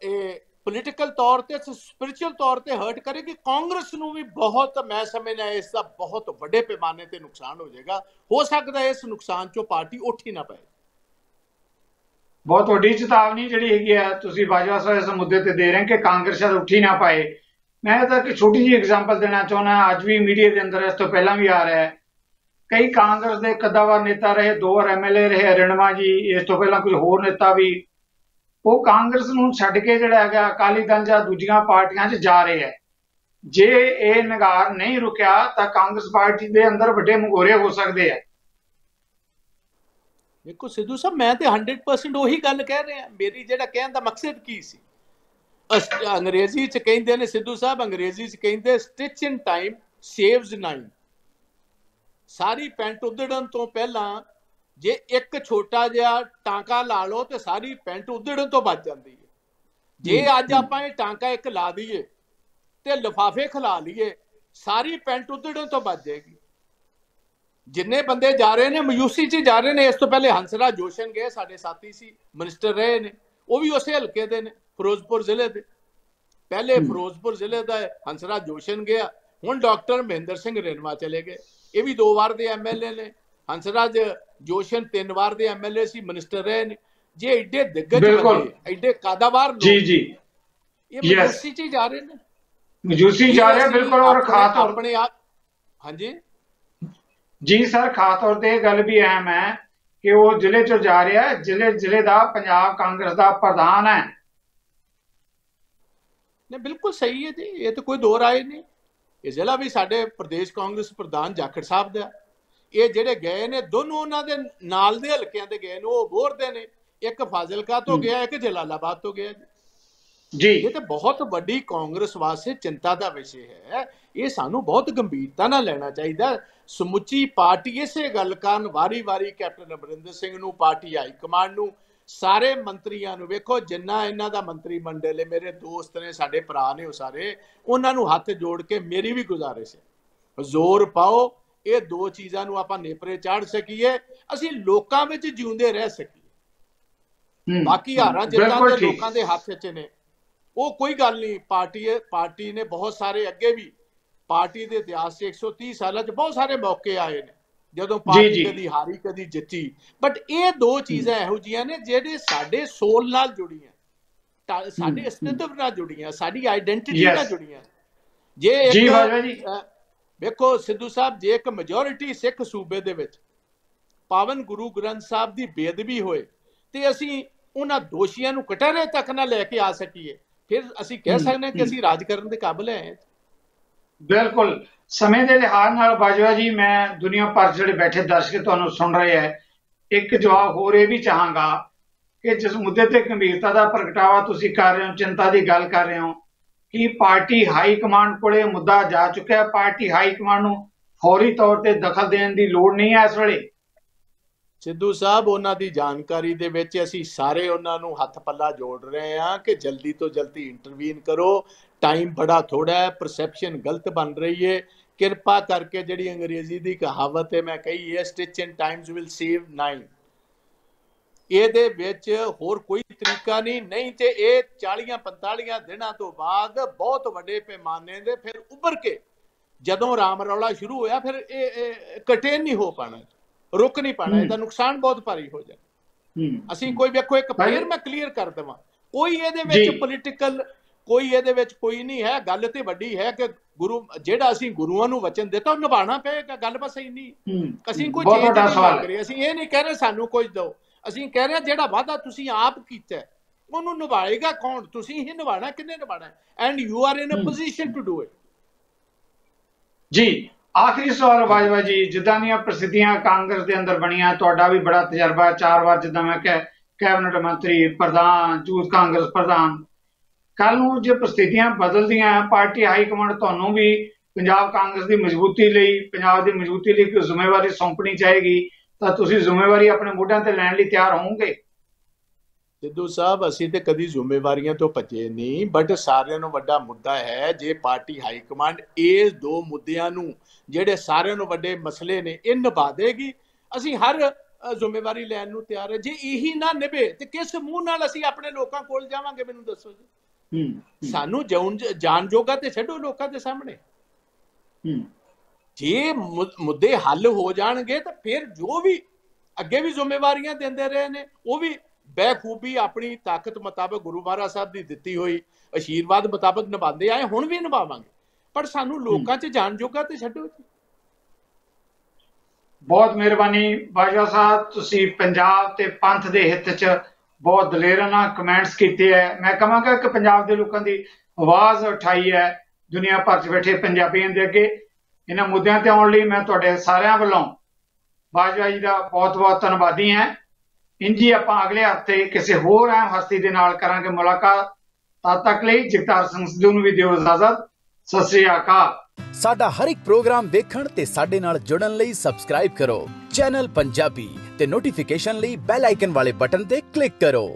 ਇਹ ਪੋਲੀਟੀਕਲ ਤੌਰ ਤੇ, ਸਪਿਰਿਚੁਅਲ ਤੌਰ ਤੇ ਹਰਟ ਕਰੇਗੀ। ਕਾਂਗਰਸ ਨੂੰ ਵੀ ਬਹੁਤ, ਮੈਂ ਸਮਝਦਾ ਇਸ ਦਾ ਬਹੁਤ ਵੱਡੇ ਪੈਮਾਨੇ ਤੇ ਨੁਕਸਾਨ ਹੋ ਜਾਏਗਾ। ਹੋ ਸਕਦਾ ਇਸ ਨੁਕਸਾਨ ਚੋਂ ਪਾਰਟੀ ਉੱਠ ਹੀ ਨਾ ਪਏ। ਬਹੁਤ ਵੱਡੀ ਚੇਤਾਵਨੀ ਜਿਹੜੀ ਹੈਗੀ ਆ ਤੁਸੀਂ ਬਾਜਵਾ ਸਾਹਿਬ ਇਸ ਮੁੱਦੇ ਤੇ ਦੇ ਰਹੇ ਕਿ ਕਾਂਗਰਸ ਸ਼ਾਇਦ ਉੱਠੀ ਨਾ ਪਾਏ। ਮੈਂ ਤਾਂ ਇੱਕ ਛੋਟੀ ਜਿਹੀ ਐਗਜ਼ਾਮਪਲ ਦੇਣਾ ਚਾਹੁੰਦਾ, ਅੱਜ ਵੀ ਮੀਡੀਆ ਦੇ ਅੰਦਰ, ਇਸ ਤੋਂ ਪਹਿਲਾਂ ਵੀ ਆ ਰਿਹਾ ਹੈ। ਕਈ ਕਾਂਗਰਸ ਦੇ ਕਦਾਵਰ ਨੇਤਾ ਰਹੇ, 2 ਵਾਰ ਐਮਐਲਏ ਰਹੇ, ਰਣਵਾ ਜੀ, ਇਸ ਤੋਂ ਪਹਿਲਾਂ ਕੁਝ ਹੋਰ ਨੇਤਾ ਵੀ, ਉਹ ਕਾਂਗਰਸ ਨੂੰ ਛੱਡ ਕੇ ਜਿਹੜਾ ਹੈਗਾ ਅਕਾਲੀ ਦਲ ਜਾਂ ਦੂਜੀਆਂ ਪਾਰਟੀਆਂ 'ਚ ਜਾ ਰਹੇ ਹੈ। ਜੇ ਇਹ ਨਿਗਾਰ ਨਹੀਂ ਰੁਕਿਆ ਤਾਂ ਕਾਂਗਰਸ ਪਾਰਟੀ ਦੇ ਅੰਦਰ ਵੱਡੇ ਮੁਗੋਰੇ ਹੋ ਸਕਦੇ ਆ। ਦੇਖੋ ਸਿੱਧੂ ਸਾਹਿਬ, ਮੈਂ ਤੇ 100% ਉਹੀ ਗੱਲ ਕਹਿ ਰਿਹਾ। ਮੇਰੀ ਜਿਹੜਾ ਕਹਿਣ ਦਾ ਮਕਸਦ ਕੀ ਸੀ, ਅੰਗਰੇਜ਼ੀ 'ਚ ਕਹਿੰਦੇ ਨੇ ਸਿੱਧੂ ਸਾਹਿਬ, ਅੰਗਰੇਜ਼ੀ 'ਚ ਕਹਿੰਦੇ ਸਟਿਚ ਇਨ ਟਾਈਮ ਸੇਵਸ 9। ਸਾਰੀ ਪੈਂਟ ਉਧੜਨ ਤੋਂ ਪਹਿਲਾਂ ਜੇ ਇੱਕ ਛੋਟਾ ਜਿਹਾ ਟਾਂਕਾ ਲਾ ਲਓ ਤੇ ਸਾਰੀ ਪੈਂਟ ਉਧੜਨ ਤੋਂ ਬਚ ਜਾਂਦੀ ਹੈ। ਜੇ ਅੱਜ ਆਪਾਂ ਇਹ ਟਾਂਕਾ ਇੱਕ ਲਾ ਦਈਏ ਤੇ ਲਿਫਾਫੇ ਖਿਲਾ ਲਈਏ, ਸਾਰੀ ਪੈਂਟ ਉਧੜਨ ਤੋਂ ਬਚ ਜਾਏਗੀ। ਜਿੰਨੇ ਬੰਦੇ ਜਾ ਰਹੇ ਨੇ ਮਾਯੂਸੀ 'ਚ ਜਾ ਰਹੇ ਨੇ। ਇਸ ਤੋਂ ਪਹਿਲੇ ਹੰਸਰਾਜ ਜੋਸ਼ਨ ਗਏ, ਸਾਡੇ ਸਾਥੀ ਸੀ, ਮਿਨਿਸਟਰ ਰਹੇ ਨੇ, ਉਹ ਵੀ ਉਸੇ ਹਲਕੇ ਦੇ ਨੇ, ਫਿਰੋਜ਼ਪੁਰ ਜ਼ਿਲ੍ਹੇ ਦੇ। ਪਹਿਲੇ ਫਿਰੋਜ਼ਪੁਰ ਜ਼ਿਲ੍ਹੇ ਦਾ ਹੰਸਰਾਜ ਜੋਸ਼ਨ ਗਿਆ, ਹੁਣ ਡਾਕਟਰ ਮਹਿੰਦਰ ਸਿੰਘ ਰੇਨਵਾ ਚਲੇ ਗਏ। ਇਹ ਵੀ 2 ਵਾਰ ਦੇ ਐਮਐਲਏ ਨੇ। ਹੰਸਰਾਜ ਜੋਸ਼ਨ 3 ਵਾਰ ਦੇ ਐਮਐਲਏ ਸੀ, ਮਿਨਿਸਟਰ ਰਹੇ ਨੇ। ਜੇ ਐਡੇ ਦਿੱਗਜ ਬੰਦੇ, ਐਡੇ ਕਾਦਾਵਾਰ ਲੋਕ, ਇਹ ਮਾਯੂਸੀ 'ਚ ਜਾ ਰਹੇ ਨੇ, ਮਾਯੂਸੀ ਜਾ ਰਹੇ ਬਿਲਕੁਲ। ਔਰ ਖਾਸ ਤੌਰ ਆਪਣੇ ਆਪ, ਹਾਂਜੀ ਜੀ ਸਰ, ਖਾਸ ਤੌਰ ਤੇ ਇਹ ਗੱਲ ਵੀ ਅਹਿਮ ਹੈ ਕਿ ਉਹ ਜ਼ਿਲ੍ਹੇ 'ਚੋਂ ਜਾ ਰਿਹਾ, ਜ਼ਿਲ੍ਹੇ ਦਾ ਪੰਜਾਬ ਕਾਂਗਰਸ ਦਾ ਪ੍ਰਧਾਨ ਹੈ। ਨਹੀਂ, ਬਿਲਕੁਲ ਸਹੀ ਹੈ ਜੀ, ਇਹ ਤਾਂ ਕੋਈ ਦੋ ਰਾਏ ਨਹੀਂ। ਇਹ ਜ਼ਿਲ੍ਹਾ ਵੀ ਸਾਡੇ ਪ੍ਰਦੇਸ਼ ਕਾਂਗਰਸ ਪ੍ਰਧਾਨ ਜਾਖੜ ਸਾਹਿਬ ਦਾ। ਇਹ ਜਿਹੜੇ ਗਏ ਨੇ, ਦੋਨੋਂ ਉਹਨਾਂ ਦੇ ਨਾਲ ਦੇ ਹਲਕਿਆਂ ਤੇ ਗਏ ਨੇ। ਉਹ ਬੋਰ ਦੇ ਨੇ, ਇੱਕ ਫਾਜ਼ਿਲਕਾ ਤੋਂ ਗਿਆ, ਇੱਕ ਜਲਾਲਾਬਾਦ ਤੋਂ ਗਿਆ ਜੀ। ਇਹ ਤਾਂ ਬਹੁਤ ਵੱਡੀ ਕਾਂਗਰਸ ਵਾਸਤੇ ਚਿੰਤਾ ਦਾ ਵਿਸ਼ੇ ਹੈ। ਇਹ ਸਾਨੂੰ ਬਹੁਤ ਗੰਭੀਰਤਾ ਨਾਲ ਲੈਣਾ ਚਾਹੀਦਾ। ਸਮੁੱਚੀ ਪਾਰਟੀ ਇਸੇ ਗੱਲ ਕਾਰਨ ਵਾਰੀ-ਵਾਰੀ ਕੈਪਟਨ ਅਮਰਿੰਦਰ ਸਿੰਘ ਨੂੰ, ਪਾਰਟੀ ਹਾਈ ਕਮਾਂਡ ਨੂੰ, ਸਾਰੇ ਮੰਤਰੀਆਂ ਨੂੰ, ਵੇਖੋ ਜਿੰਨਾ ਇਹਨਾਂ ਦਾ ਮੰਤਰੀ ਮੰਡਲ ਹੈ, ਮੇਰੇ ਦੋਸਤ ਨੇ, ਸਾਡੇ ਭਰਾ ਨੇ, ਉਹ ਸਾਰੇ, ਉਹਨਾਂ ਨੂੰ ਹੱਥ ਜੋੜ ਕੇ ਮੇਰੀ ਵੀ ਗੁਜ਼ਾਰਿਸ਼ ਹੈ, ਜ਼ੋਰ ਪਾਓ ਇਹ 2 ਚੀਜ਼ਾਂ ਨੂੰ ਆਪਾਂ ਨੇਪਰੇ ਚਾੜ ਸਕੀਏ, ਅਸੀਂ ਲੋਕਾਂ ਵਿੱਚ ਜਿਉਂਦੇ ਰਹਿ ਸਕੀਏ। ਬਾਕੀ ਹਾਰਾਂ ਜਿੱਤਾਂ ਦੇ ਲੋਕਾਂ ਦੇ ਹੱਥ 'ਚ ਨੇ, ਉਹ ਕੋਈ ਗੱਲ ਨਹੀਂ। ਪਾਰਟੀ ਨੇ ਬਹੁਤ ਸਾਰੇ, ਅੱਗੇ ਵੀ ਪਾਰਟੀ ਦੇ ਇਤਿਹਾਸ 'ਚ 130 ਸਾਲਾਂ 'ਚ ਬਹੁਤ ਸਾਰੇ ਮੌਕੇ ਆਏ ਨੇ ਜਦੋਂ ਪਾਰਟੀ ਕਦੀ ਹਾਰੀ ਕਦੀ ਜਿੱਤੀ। ਬਟ ਇਹ 2 ਚੀਜ਼ਾਂ ਇਹੋ ਜਿਹੀਆਂ ਨੇ ਜਿਹੜੇ ਸਾਡੇ ਸੋਲ ਨਾਲ ਜੁੜੀਆਂ, ਸਾਡੇ ਅਸਤਿਤਵ ਨਾਲ ਜੁੜੀਆਂ, ਸਾਡੀ ਆਈਡੈਂਟੀਟੀ ਨਾਲ ਜੁੜੀਆਂ। ਜੇ ਵੇਖੋ ਸਿੱਧੂ ਸਾਹਿਬ, ਜੇ ਇੱਕ ਮੈਜੋਰਿਟੀ ਸਿੱਖ ਸੂਬੇ ਦੇ ਵਿੱਚ ਪਾਵਨ ਗੁਰੂ ਗ੍ਰੰਥ ਸਾਹਿਬ ਦੀ ਬੇਅਦਬੀ ਹੋਏ ਤੇ ਅਸੀਂ ਉਹਨਾਂ ਦੋਸ਼ੀਆਂ ਨੂੰ ਕਟਹਿਰੇ ਤੱਕ ਨਾ ਲੈ ਕੇ ਆ ਸਕੀਏ, ਫਿਰ ਅਸੀਂ ਕਹਿ ਸਕਦੇ ਹਾਂ ਕਿ ਅਸੀਂ ਰਾਜ ਕਰਨ ਦੇ ਕਾਬਿਲ ਹੈ। ਬਿਲਕੁਲ। ਸਮੇਂ ਦੇ ਲਿਹਾਜ਼ ਨਾਲ ਬਾਜਵਾ ਜੀ, ਮੈਂ ਦੁਨੀਆ ਭਰ ਜਿਹੜੇ ਬੈਠੇ ਦਰਸ਼ਕ ਤੁਹਾਨੂੰ ਸੁਣ ਰਹੇ ਹੈ, ਇੱਕ ਜਵਾਬ ਹੋਰ ਇਹ ਵੀ ਚਾਹਾਂਗਾ ਕਿ ਜਿਸ ਮੁੱਦੇ ਤੇ ਗੰਭੀਰਤਾ ਦਾ ਪ੍ਰਗਟਾਵਾ ਤੁਸੀਂ ਕਰ ਰਹੇ ਹੋ, ਚਿੰਤਾ ਦੀ ਗੱਲ ਕਰ ਰਹੇ ਹੋ, ਕਿ ਪਾਰਟੀ ਹਾਈ ਕਮਾਂਡ ਕੋਲੇ ਮੁੱਦਾ ਜਾ ਚੁੱਕਿਆ। ਪਾਰਟੀ ਹਾਈ ਕਮਾਂਡ ਨੂੰ ਫੌਰੀ ਤੌਰ ਤੇ ਦਖਲ ਦੇਣ ਦੀ ਲੋੜ ਨਹੀਂ ਹੈ ਇਸ ਵੇਲੇ। ਸਿੱਧੂ ਸਾਹਿਬ, ਉਹਨਾਂ ਦੀ ਜਾਣਕਾਰੀ ਦੇ ਵਿੱਚ ਅਸੀਂ ਸਾਰੇ ਉਹਨਾਂ ਨੂੰ ਹੱਥ ਪੱਲਾ ਜੋੜ ਰਹੇ ਹਾਂ ਕਿ ਜਲਦੀ ਤੋਂ ਜਲਦੀ ਇੰਟਰਵੀਨ ਕਰੋ। ਟਾਈਮ ਬੜਾ ਥੋੜਾ ਹੈ, ਪਰਸੈਪਸ਼ਨ ਗਲਤ ਬਣ ਰਹੀ ਹੈ। ਕਿਰਪਾ ਕਰਕੇ ਜਿਹੜੀ ਅੰਗਰੇਜ਼ੀ ਦੀ ਕਹਾਵਤ ਹੈ, ਮੈਂ ਕਹੀ ਹੈ, stitch in Times will save 9, ਇਹਦੇ ਵਿੱਚ ਹੋਰ ਕੋਈ ਤਰੀਕਾ ਨਹੀਂ ਤੇ ਇਹ 40-45 ਦਿਨਾਂ ਤੋਂ ਬਾਅਦ ਬਹੁਤ ਵੱਡੇ ਪੈਮਾਨੇ ਦੇ ਫਿਰ ਉੱਭਰ ਕੇ ਜਦੋਂ ਰਾਮ ਰੌਲਾ ਸ਼ੁਰੂ ਹੋਇਆ, ਫਿਰ ਇਹ ਕੰਟੇਨ ਨਹੀਂ ਹੋ ਪਾਣਾ। ਰੁਕ ਨਹੀਂ ਪਾਣਾ, ਇਹਦਾ ਨੁਕਸਾਨ ਬਹੁਤ ਭਾਰੀ ਹੋ ਜਾਣਾ। ਅਸੀਂ ਕੋਈ ਵੇਖੋ, ਇੱਕ ਫੇਰ ਮੈਂ ਕਲੀਅਰ ਕਰ ਦੇਵਾਂ, ਕੋਈ ਇਹਦੇ ਵਿੱਚ ਪੋਲੀਟੀਕਲ ਕੋਈ ਇਹਦੇ ਵਿੱਚ ਕੋਈ ਨਹੀਂ ਹੈ। ਗੱਲ ਤੇ ਵੱਡੀ ਹੈ ਕਿ ਗੁਰੂ ਜਿਹੜਾ ਅਸੀਂ ਗੁਰੂਆਂ ਨੂੰ ਵਚਨ ਦਿੱਤਾ ਉਹ ਨਿਭਾਉਣਾ ਪਏਗਾ। ਗੱਲ ਬਸ ਇੰਨੀ, ਅਸੀਂ ਕੋਈ ਚੇਂਜ ਨਹੀਂ ਕਰ ਰਹੇ। ਅਸੀਂ ਇਹ ਨਹੀਂ ਕਹਿ ਰਹੇ ਸਾਨੂੰ ਕੁਝ ਦਿਓ, ਅਸੀਂ ਕਹਿ ਰਹੇ ਜਿਹੜਾ ਵਾਅਦਾ ਤੁਸੀਂ ਆਪ ਕੀਤਾ ਉਹਨੂੰ ਨਿਭਾਏਗਾ ਕੌਣ? ਤੁਸੀਂ ਹੀ ਨਿਭਾਣਾ, ਕਿੰਨੇ ਨਿਭਾਣਾ? And you are in a position to do it. ਜੀ ਆਖਰੀ ਸਵਾਲ ਬਾਜਵਾ ਜੀ, ਜਿੱਦਾਂ ਦੀਆਂ ਪ੍ਰਸਿੱਧੀਆਂ ਕਾਂਗਰਸ ਦੇ ਅੰਦਰ ਬਣੀਆਂ, ਤੁਹਾਡਾ ਵੀ ਬੜਾ ਤਜਰਬਾ, 4 ਵਾਰ ਜਿੱਦਾਂ ਮੈਂ ਕੈਬਨਿਟ ਮੰਤਰੀ, ਪ੍ਰਧਾਨ, ਯੂਥ ਕਾਂਗਰਸ ਪ੍ਰਧਾਨ, ਕੱਲ ਨੂੰ ਜੇ ਪ੍ਰਸਥਿਤੀਆਂ ਬਦਲਦੀਆਂ, ਪਾਰਟੀ ਹਾਈ ਕਮਾਂਡ ਤੁਹਾਨੂੰ ਵੀ ਪੰਜਾਬ ਕਾਂਗਰਸ ਦੀ ਮਜ਼ਬੂਤੀ ਲਈ, ਪੰਜਾਬ ਦੀ ਮਜ਼ਬੂਤੀ ਲਈ ਕੋਈ ਜ਼ਿੰਮੇਵਾਰੀ ਸੌਂਪਣੀ ਚਾਹੇਗੀ ਤਾਂ ਤੁਸੀਂ ਜ਼ਿੰਮੇਵਾਰੀ ਆਪਣੇ ਮੋਢਿਆਂ ਤੇ ਲੈਣ ਲਈ ਤਿਆਰ ਹੋਵੋਗੇ? ਸਿੱਧੂ ਸਾਹਿਬ, ਅਸੀਂ ਤੇ ਕਦੀ ਜ਼ਿੰਮੇਵਾਰੀਆਂ ਤੋਂ ਭੱਜੇ ਨਹੀਂ, ਬਟ ਸਾਰਿਆਂ ਨੂੰ ਵੱਡਾ ਮੁੱਦਾ ਹੈ ਜੇ ਪਾਰਟੀ ਹਾਈ ਕਮਾਂਡ ਇਹ 2 ਮੁੱਦਿਆਂ ਨੂੰ, ਜਿਹੜੇ ਸਾਰਿਆਂ ਨੂੰ ਵੱਡੇ ਮਸਲੇ ਨੇ, ਇਹ ਨਿਭਾ ਦੇਗੀ, ਅਸੀਂ ਹਰ ਜ਼ਿੰਮੇਵਾਰੀ ਲੈਣ ਨੂੰ ਤਿਆਰ ਹੈ। ਜੇ ਇਹੀ ਨਾ ਨਿਭੇ ਤੇ ਕਿਸ ਮੂੰਹ ਨਾਲ ਅਸੀਂ ਆਪਣੇ ਲੋਕਾਂ ਕੋਲ ਜਾਵਾਂਗੇ? ਮੈਨੂੰ ਦੱਸੋ ਜੀ। ਸਾਨੂੰ ਜਾਣ ਜੋਗਾ ਤੇ ਛੱਡੋ ਲੋਕਾਂ ਦੇ ਸਾਹਮਣੇ। ਜੇ ਮੁੱਦੇ ਹੱਲ ਹੋ ਜਾਣਗੇ ਤਾਂ ਫਿਰ ਜੋ ਵੀ ਅੱਗੇ ਵੀ ਜ਼ਿੰਮੇਵਾਰੀਆਂ ਦਿੰਦੇ ਰਹੇ ਨੇ ਉਹ ਵੀ ਬਖੂਬੀ ਆਪਣੀ ਤਾਕਤ ਮੁਤਾਬਕ, ਗੁਰੂ ਮਹਾਰਾਜ ਸਾਹਿਬ ਦੀ ਦਿੱਤੀ ਹੋਈ ਆਸ਼ੀਰਵਾਦ ਮੁਤਾਬਕ ਨਿਭਾਉਂਦੇ ਆਏ, ਹੁਣ ਵੀ ਨਿਭਾਵਾਂਗੇ। ਪਰ ਸਾਨੂੰ ਲੋਕਾਂ 'ਚ ਜਾਣ ਜੋਗਾ ਤੇ ਛੱਡੋ ਜੀ। ਬਹੁਤ ਮਿਹਰਬਾਨੀ ਬਾਜਵਾ ਸਾਹਿਬ, ਤੁਸੀਂ ਪੰਜਾਬ ਤੇ ਪੰਥ ਦੇ ਹਿੱਤ 'ਚ ਬਹੁਤ ਦਲੇਰਾਨਾ ਕਮੈਂਟਸ ਕੀਤੇ ਹੈ। ਮੈਂ ਕਹਾਂਗਾ ਕਿ ਪੰਜਾਬ ਦੇ ਲੋਕਾਂ ਦੀ ਆਵਾਜ਼ ਉਠਾਈ ਹੈ ਦੁਨੀਆ ਭਰ 'ਚ ਬੈਠੇ ਪੰਜਾਬੀਆਂ ਦੇ ਅੱਗੇ। ਇਹਨਾਂ ਮੁੱਦਿਆਂ ਤੇ ਆਉਣ ਲਈ ਮੈਂ ਤੁਹਾਡੇ ਸਾਰਿਆਂ ਵੱਲੋਂ ਬਾਜਵਾ ਜੀ ਦਾ ਬਹੁਤ ਬਹੁਤ ਧੰਨਵਾਦੀ ਹਾਂ। ਇੰਜੀ ਆਪਾਂ ਅਗਲੇ ਹਫ਼ਤੇ ਕਿਸੇ ਹੋਰ ਅਹਿਮ ਹਸਤੀ ਦੇ ਨਾਲ ਕਰਾਂਗੇ ਮੁਲਾਕਾਤ। ਤਦ ਤੱਕ ਲਈ ਜਗਤਾਰ ਸਿੰਘ ਸਿੱਧੂ ਨੂੰ ਵੀ ਦਿਓ ਇਜਾਜ਼ਤ। ਸਤਿ ਸ੍ਰੀ ਅਕਾਲ। ਸਾਡਾ ਹਰ ਇੱਕ ਪ੍ਰੋਗਰਾਮ ਵੇਖਣ ਤੇ ਸਾਡੇ ਨਾਲ ਜੁੜਨ ਲਈ ਸਬਸਕ੍ਰਾਈਬ ਕਰੋ ਚੈਨਲ ਪੰਜਾਬੀ ਤੇ ਨੋਟੀਫਿਕੇਸ਼ਨ ਲਈ ਬੈਲ ਆਈਕਨ ਵਾਲੇ ਬਟਨ ਤੇ ਕਲਿੱਕ ਕਰੋ।